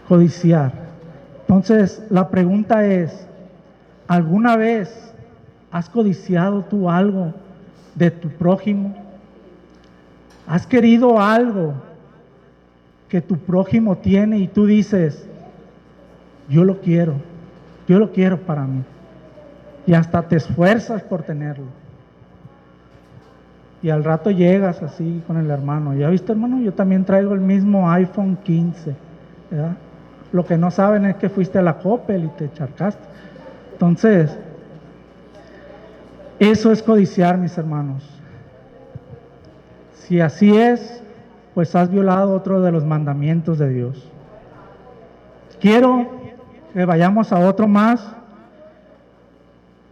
Codiciar. Entonces, la pregunta es: ¿alguna vez has codiciado tú algo de tu prójimo? ¿Has querido algo que tu prójimo tiene y tú dices, yo lo quiero para mí? Y hasta te esfuerzas por tenerlo. Y al rato llegas así con el hermano: ¿ya viste, hermano? Yo también traigo el mismo iPhone 15, ¿verdad? Lo que no saben es que fuiste a la Coppel y te charcaste. Entonces, eso es codiciar, mis hermanos. Si así es, pues has violado otro de los mandamientos de Dios. Quiero que vayamos a otro más.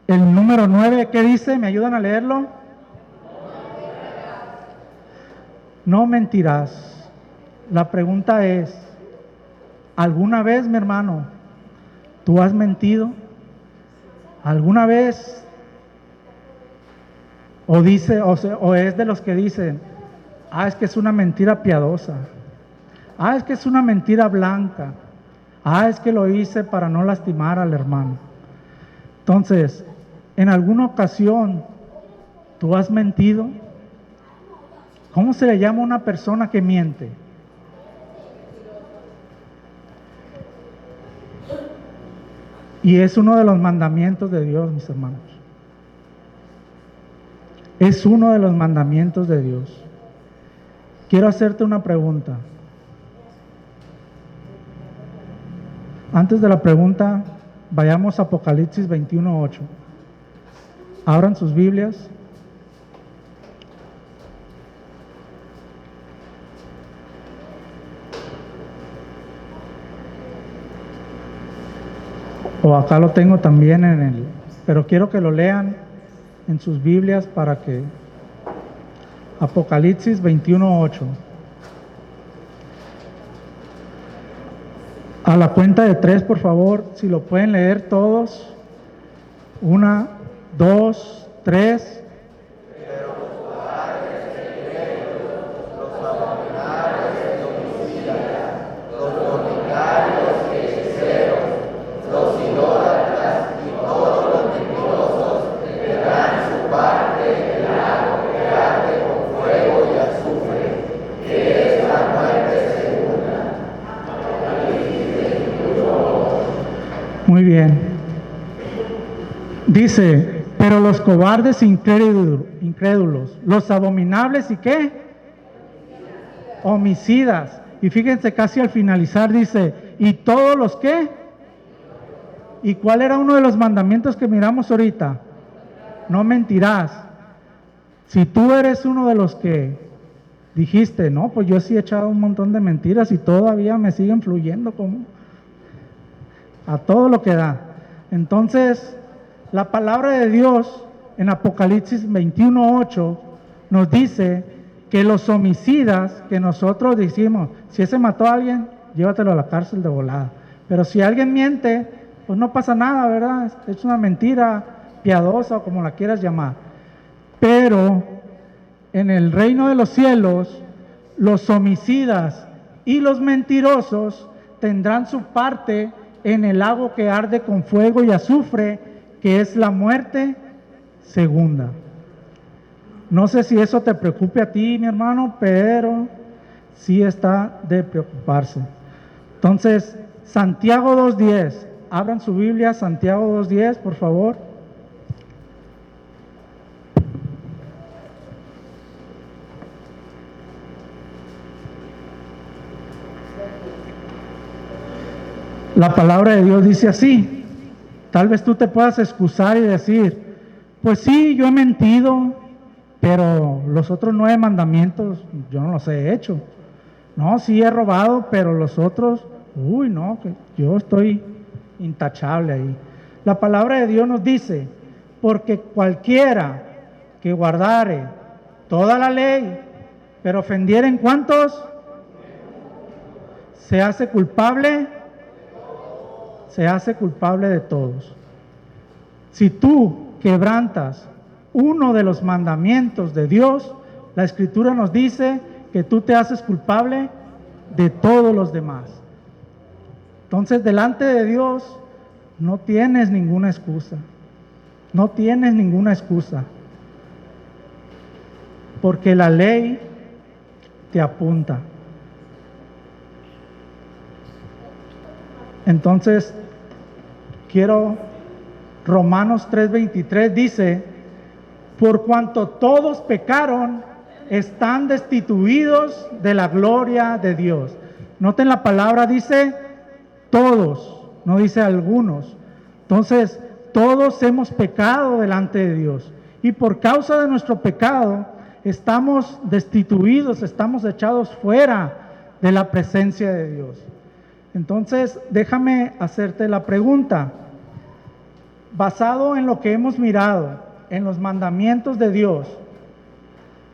El número 9, ¿qué dice? ¿Me ayudan a leerlo? No mentirás. La pregunta es: ¿alguna vez, mi hermano, tú has mentido? ¿Alguna vez? O dice, o es de los que dicen, ah, es que es una mentira piadosa, ah, es que es una mentira blanca, ah, es que lo hice para no lastimar al hermano. Entonces, en alguna ocasión, ¿tú has mentido? ¿Cómo se le llama a una persona que miente? Y es uno de los mandamientos de Dios, mis hermanos. Es uno de los mandamientos de Dios. Quiero hacerte una pregunta. Antes de la pregunta, vayamos a Apocalipsis 21:8. Abran sus Biblias. O acá lo tengo también pero quiero que lo lean en sus Biblias para que... Apocalipsis 21:8. A la cuenta de 3, por favor, si lo pueden leer todos. 1, 2, 3. Muy bien. Dice, pero los cobardes incrédulos, los abominables y ¿qué? Homicidas. Y fíjense, casi al finalizar dice, ¿y todos los qué? ¿Y cuál era uno de los mandamientos que miramos ahorita? No mentirás. Si tú eres uno de los que dijiste, no, pues yo sí he echado un montón de mentiras y todavía me siguen fluyendo como a todo lo que da. Entonces, la palabra de Dios en Apocalipsis 21:8 nos dice que los homicidas que nosotros decimos, si ese mató a alguien, llévatelo a la cárcel de volada. Pero si alguien miente, pues no pasa nada, ¿verdad? Es una mentira piadosa o como la quieras llamar. Pero en el reino de los cielos, los homicidas y los mentirosos tendrán su parte en el lago que arde con fuego y azufre, que es la muerte segunda. No sé si eso te preocupe a ti, mi hermano, pero sí está de preocuparse. Entonces, Santiago 2:10. Abran su Biblia, Santiago 2:10, por favor. La palabra de Dios dice así. Tal vez tú te puedas excusar y decir, pues sí, yo he mentido, pero los otros 9 mandamientos yo no los he hecho. No, sí he robado, pero los otros, uy, no, que yo estoy intachable ahí. La palabra de Dios nos dice, porque cualquiera que guardare toda la ley, pero ofendiera en cuantos, se hace culpable de todos. Si tú quebrantas uno de los mandamientos de Dios, la Escritura nos dice que tú te haces culpable de todos los demás. Entonces, delante de Dios no tienes ninguna excusa. No tienes ninguna excusa. Porque la ley te apunta. Entonces, Romanos 3:23 dice, por cuanto todos pecaron, están destituidos de la gloria de Dios. Noten la palabra, dice todos, no dice algunos. Entonces, todos hemos pecado delante de Dios. Y por causa de nuestro pecado, estamos destituidos, estamos echados fuera de la presencia de Dios. Entonces, déjame hacerte la pregunta. Basado en lo que hemos mirado, en los mandamientos de Dios,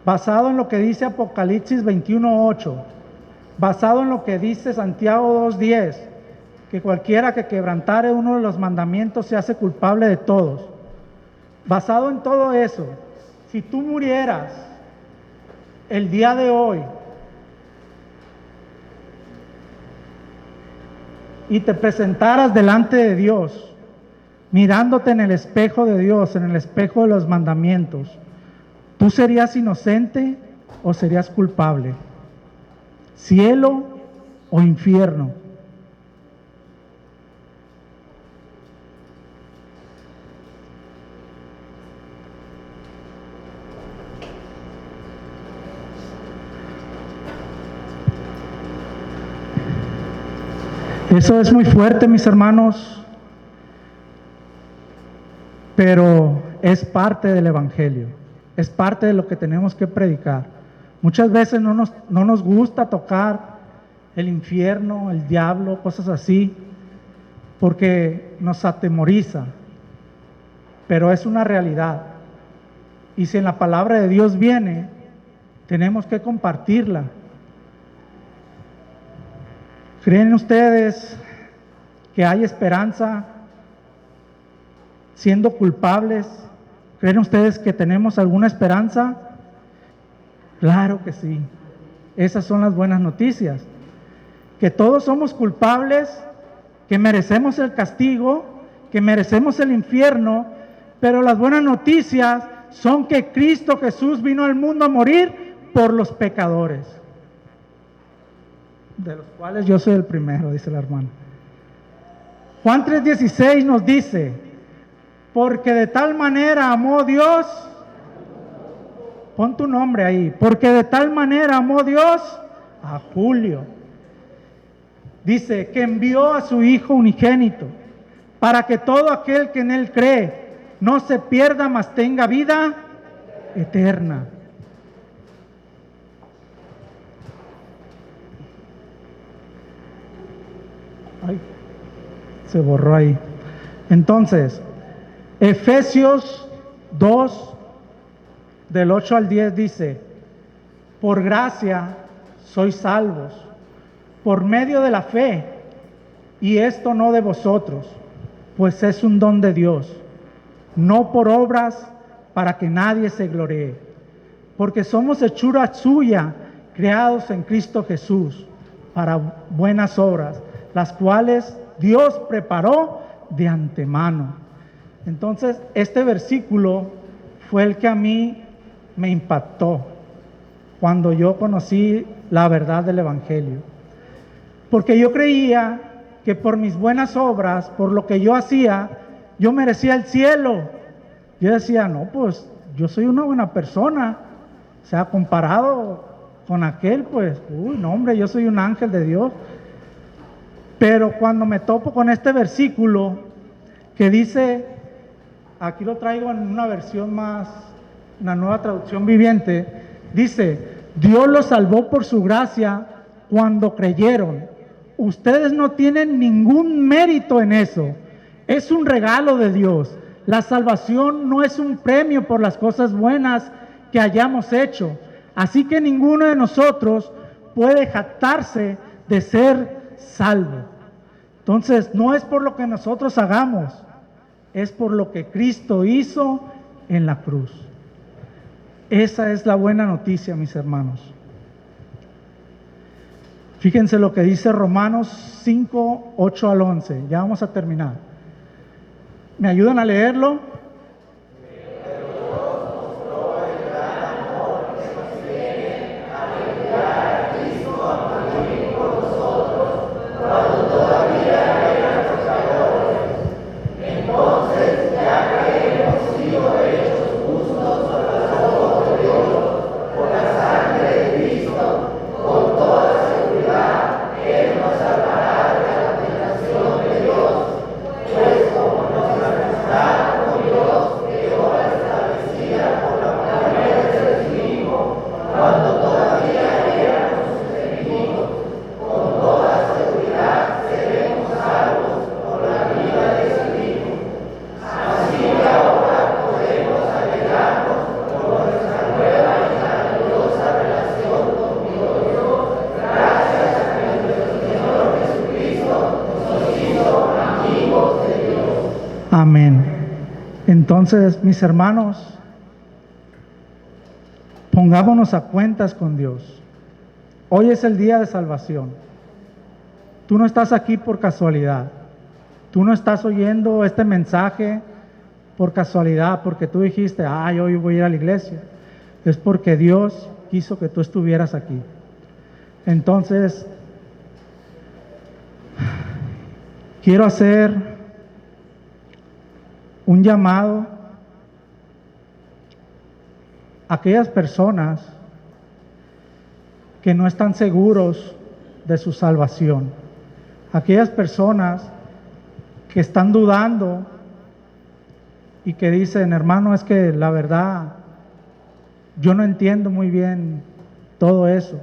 basado en lo que dice Apocalipsis 21:8, basado en lo que dice Santiago 2:10, que cualquiera que quebrantare uno de los mandamientos se hace culpable de todos. Basado en todo eso, si tú murieras el día de hoy y te presentaras delante de Dios, mirándote en el espejo de Dios, en el espejo de los mandamientos, ¿tú serías inocente o serías culpable? ¿Cielo o infierno? Eso es muy fuerte, mis hermanos, pero es parte del Evangelio, es parte de lo que tenemos que predicar. Muchas veces no nos gusta tocar el infierno, el diablo, cosas así, porque nos atemoriza, pero es una realidad. Y si en la palabra de Dios viene, tenemos que compartirla. ¿Creen ustedes que hay esperanza siendo culpables? ¿Creen ustedes que tenemos alguna esperanza? Claro que sí. Esas son las buenas noticias. Que todos somos culpables, que merecemos el castigo, que merecemos el infierno, pero las buenas noticias son que Cristo Jesús vino al mundo a morir por los pecadores, de los cuales yo soy el primero, dice la hermana. Juan 3:16 nos dice, porque de tal manera amó Dios, pon tu nombre ahí, porque de tal manera amó Dios a Julio. Dice que envió a su Hijo unigénito, para que todo aquel que en Él cree no se pierda, mas tenga vida eterna. Ay, se borró ahí. Entonces, Efesios 2, del 8 al 10 dice, por gracia sois salvos, por medio de la fe, y esto no de vosotros, pues es un don de Dios, no por obras para que nadie se gloree, porque somos hechura suya, creados en Cristo Jesús, para buenas obras, las cuales Dios preparó de antemano. Entonces, este versículo fue el que a mí me impactó cuando yo conocí la verdad del Evangelio. Porque yo creía que por mis buenas obras, por lo que yo hacía, yo merecía el cielo. Yo decía, no, pues yo soy una buena persona. O sea, comparado con aquel, pues, no hombre, yo soy un ángel de Dios. Pero cuando me topo con este versículo que dice, aquí lo traigo en una versión más, una nueva traducción viviente, dice, Dios los salvó por su gracia cuando creyeron. Ustedes no tienen ningún mérito en eso. Es un regalo de Dios. La salvación no es un premio por las cosas buenas que hayamos hecho. Así que ninguno de nosotros puede jactarse de ser salvo. Entonces, no es por lo que nosotros hagamos, es por lo que Cristo hizo en la cruz. Esa es la buena noticia, mis hermanos. Fíjense lo que dice Romanos 5, 8 al 11. Ya vamos a terminar. ¿Me ayudan a leerlo? Amén. Entonces, mis hermanos, pongámonos a cuentas con Dios. Hoy es el día de salvación. Tú no estás aquí por casualidad. Tú no estás oyendo este mensaje por casualidad, porque tú dijiste, hoy voy a ir a la iglesia. Es porque Dios quiso que tú estuvieras aquí. Entonces, quiero hacer un llamado a aquellas personas que no están seguros de su salvación, aquellas personas que están dudando y que dicen, hermano, es que la verdad, yo no entiendo muy bien todo eso.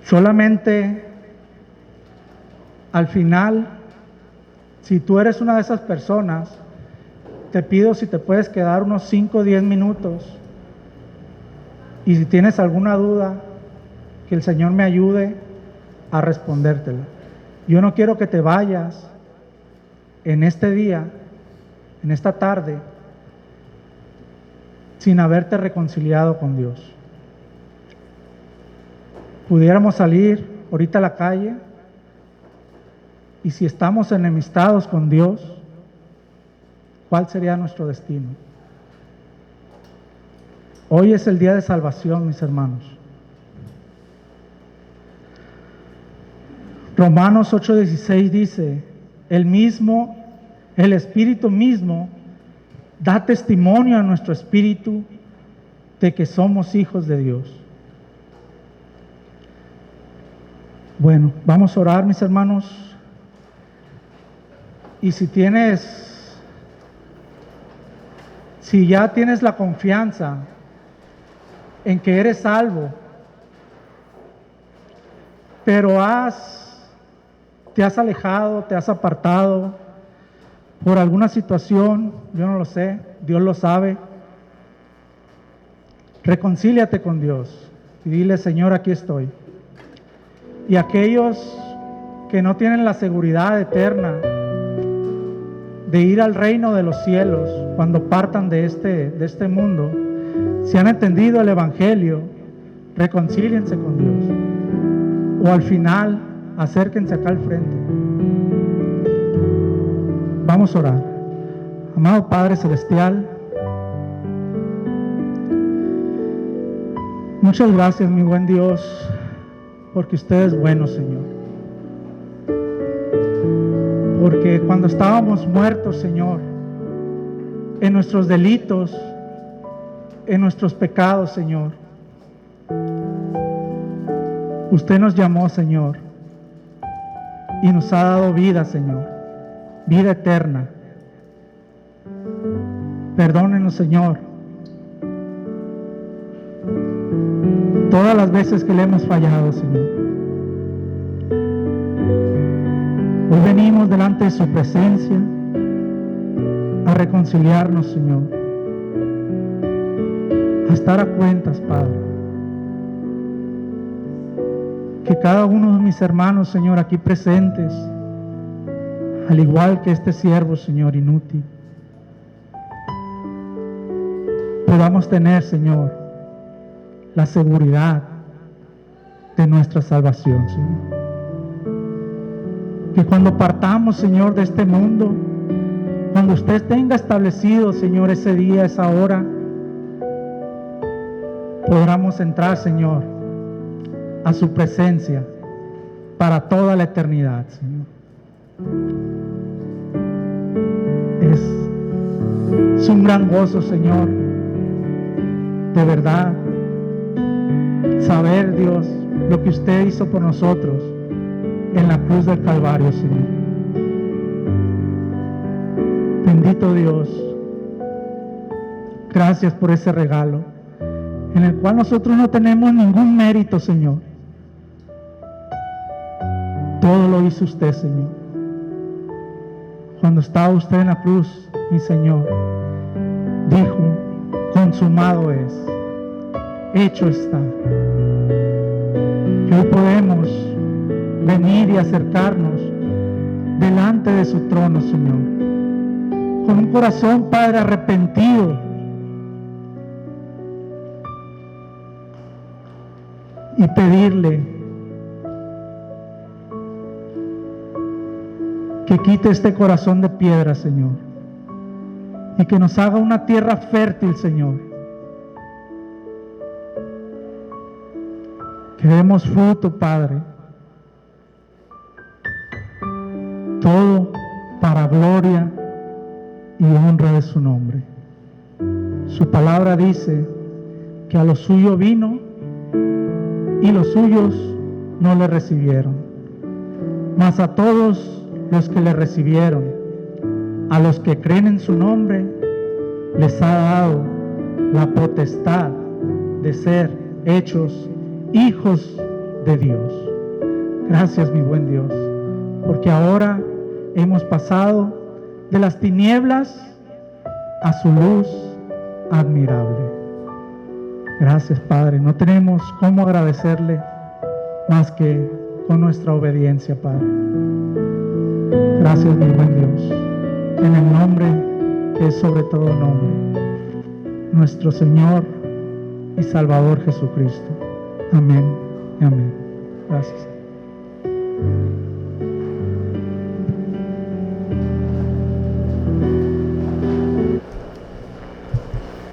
Solamente al final, si tú eres una de esas personas, te pido si te puedes quedar unos 5 o 10 minutos y si tienes alguna duda, que el Señor me ayude a respondértela. Yo no quiero que te vayas en este día, en esta tarde, sin haberte reconciliado con Dios. Pudiéramos salir ahorita a la calle y si estamos enemistados con Dios, ¿cuál sería nuestro destino? Hoy es el día de salvación, mis hermanos. Romanos 8:16 dice, el Espíritu mismo da testimonio a nuestro espíritu de que somos hijos de Dios. Bueno, vamos a orar, mis hermanos. Y si ya tienes la confianza en que eres salvo, pero te has alejado, te has apartado por alguna situación, yo no lo sé, Dios lo sabe, reconcíliate con Dios y dile, Señor, aquí estoy. Y aquellos que no tienen la seguridad eterna de ir al reino de los cielos cuando partan de este mundo, si han entendido el Evangelio, reconcíliense con Dios. O al final, acérquense acá al frente. Vamos a orar. Amado Padre Celestial, muchas gracias, mi buen Dios, porque usted es bueno, Señor. Porque cuando estábamos muertos, Señor, en nuestros delitos, en nuestros pecados, Señor, usted nos llamó, Señor, y nos ha dado vida, Señor, vida eterna. Perdónenos, Señor, todas las veces que le hemos fallado, Señor. Hoy venimos delante de su presencia a reconciliarnos, Señor, a estar a cuentas, Padre. Que cada uno de mis hermanos, Señor, aquí presentes, al igual que este siervo, Señor, inútil, podamos tener, Señor, la seguridad de nuestra salvación, Señor. Que cuando partamos, Señor, de este mundo, cuando usted tenga establecido, Señor, ese día, esa hora, podamos entrar, Señor, a su presencia para toda la eternidad, Señor. Es un gran gozo, Señor, de verdad, saber, Dios, lo que usted hizo por nosotros en la cruz del Calvario, Señor. Bendito Dios, gracias por ese regalo, en el cual nosotros no tenemos ningún mérito, Señor. Todo lo hizo usted, Señor. Cuando estaba usted en la cruz, mi Señor, dijo: consumado es, hecho está. Que hoy podemos venir y acercarnos delante de su trono, Señor, con un corazón, Padre, arrepentido, y pedirle que quite este corazón de piedra, Señor, y que nos haga una tierra fértil, Señor, que demos fruto, Padre, todo para gloria y honra de su nombre. Su palabra dice que a los suyos vino y los suyos no le recibieron, mas a todos los que le recibieron, a los que creen en su nombre, les ha dado la potestad de ser hechos hijos de Dios. Gracias, mi buen Dios, porque ahora hemos pasado de las tinieblas a su luz admirable. Gracias, Padre. No tenemos cómo agradecerle más que con nuestra obediencia, Padre. Gracias, mi buen Dios, en el nombre que es sobre todo nombre, nuestro Señor y Salvador Jesucristo. Amén y amén. Gracias.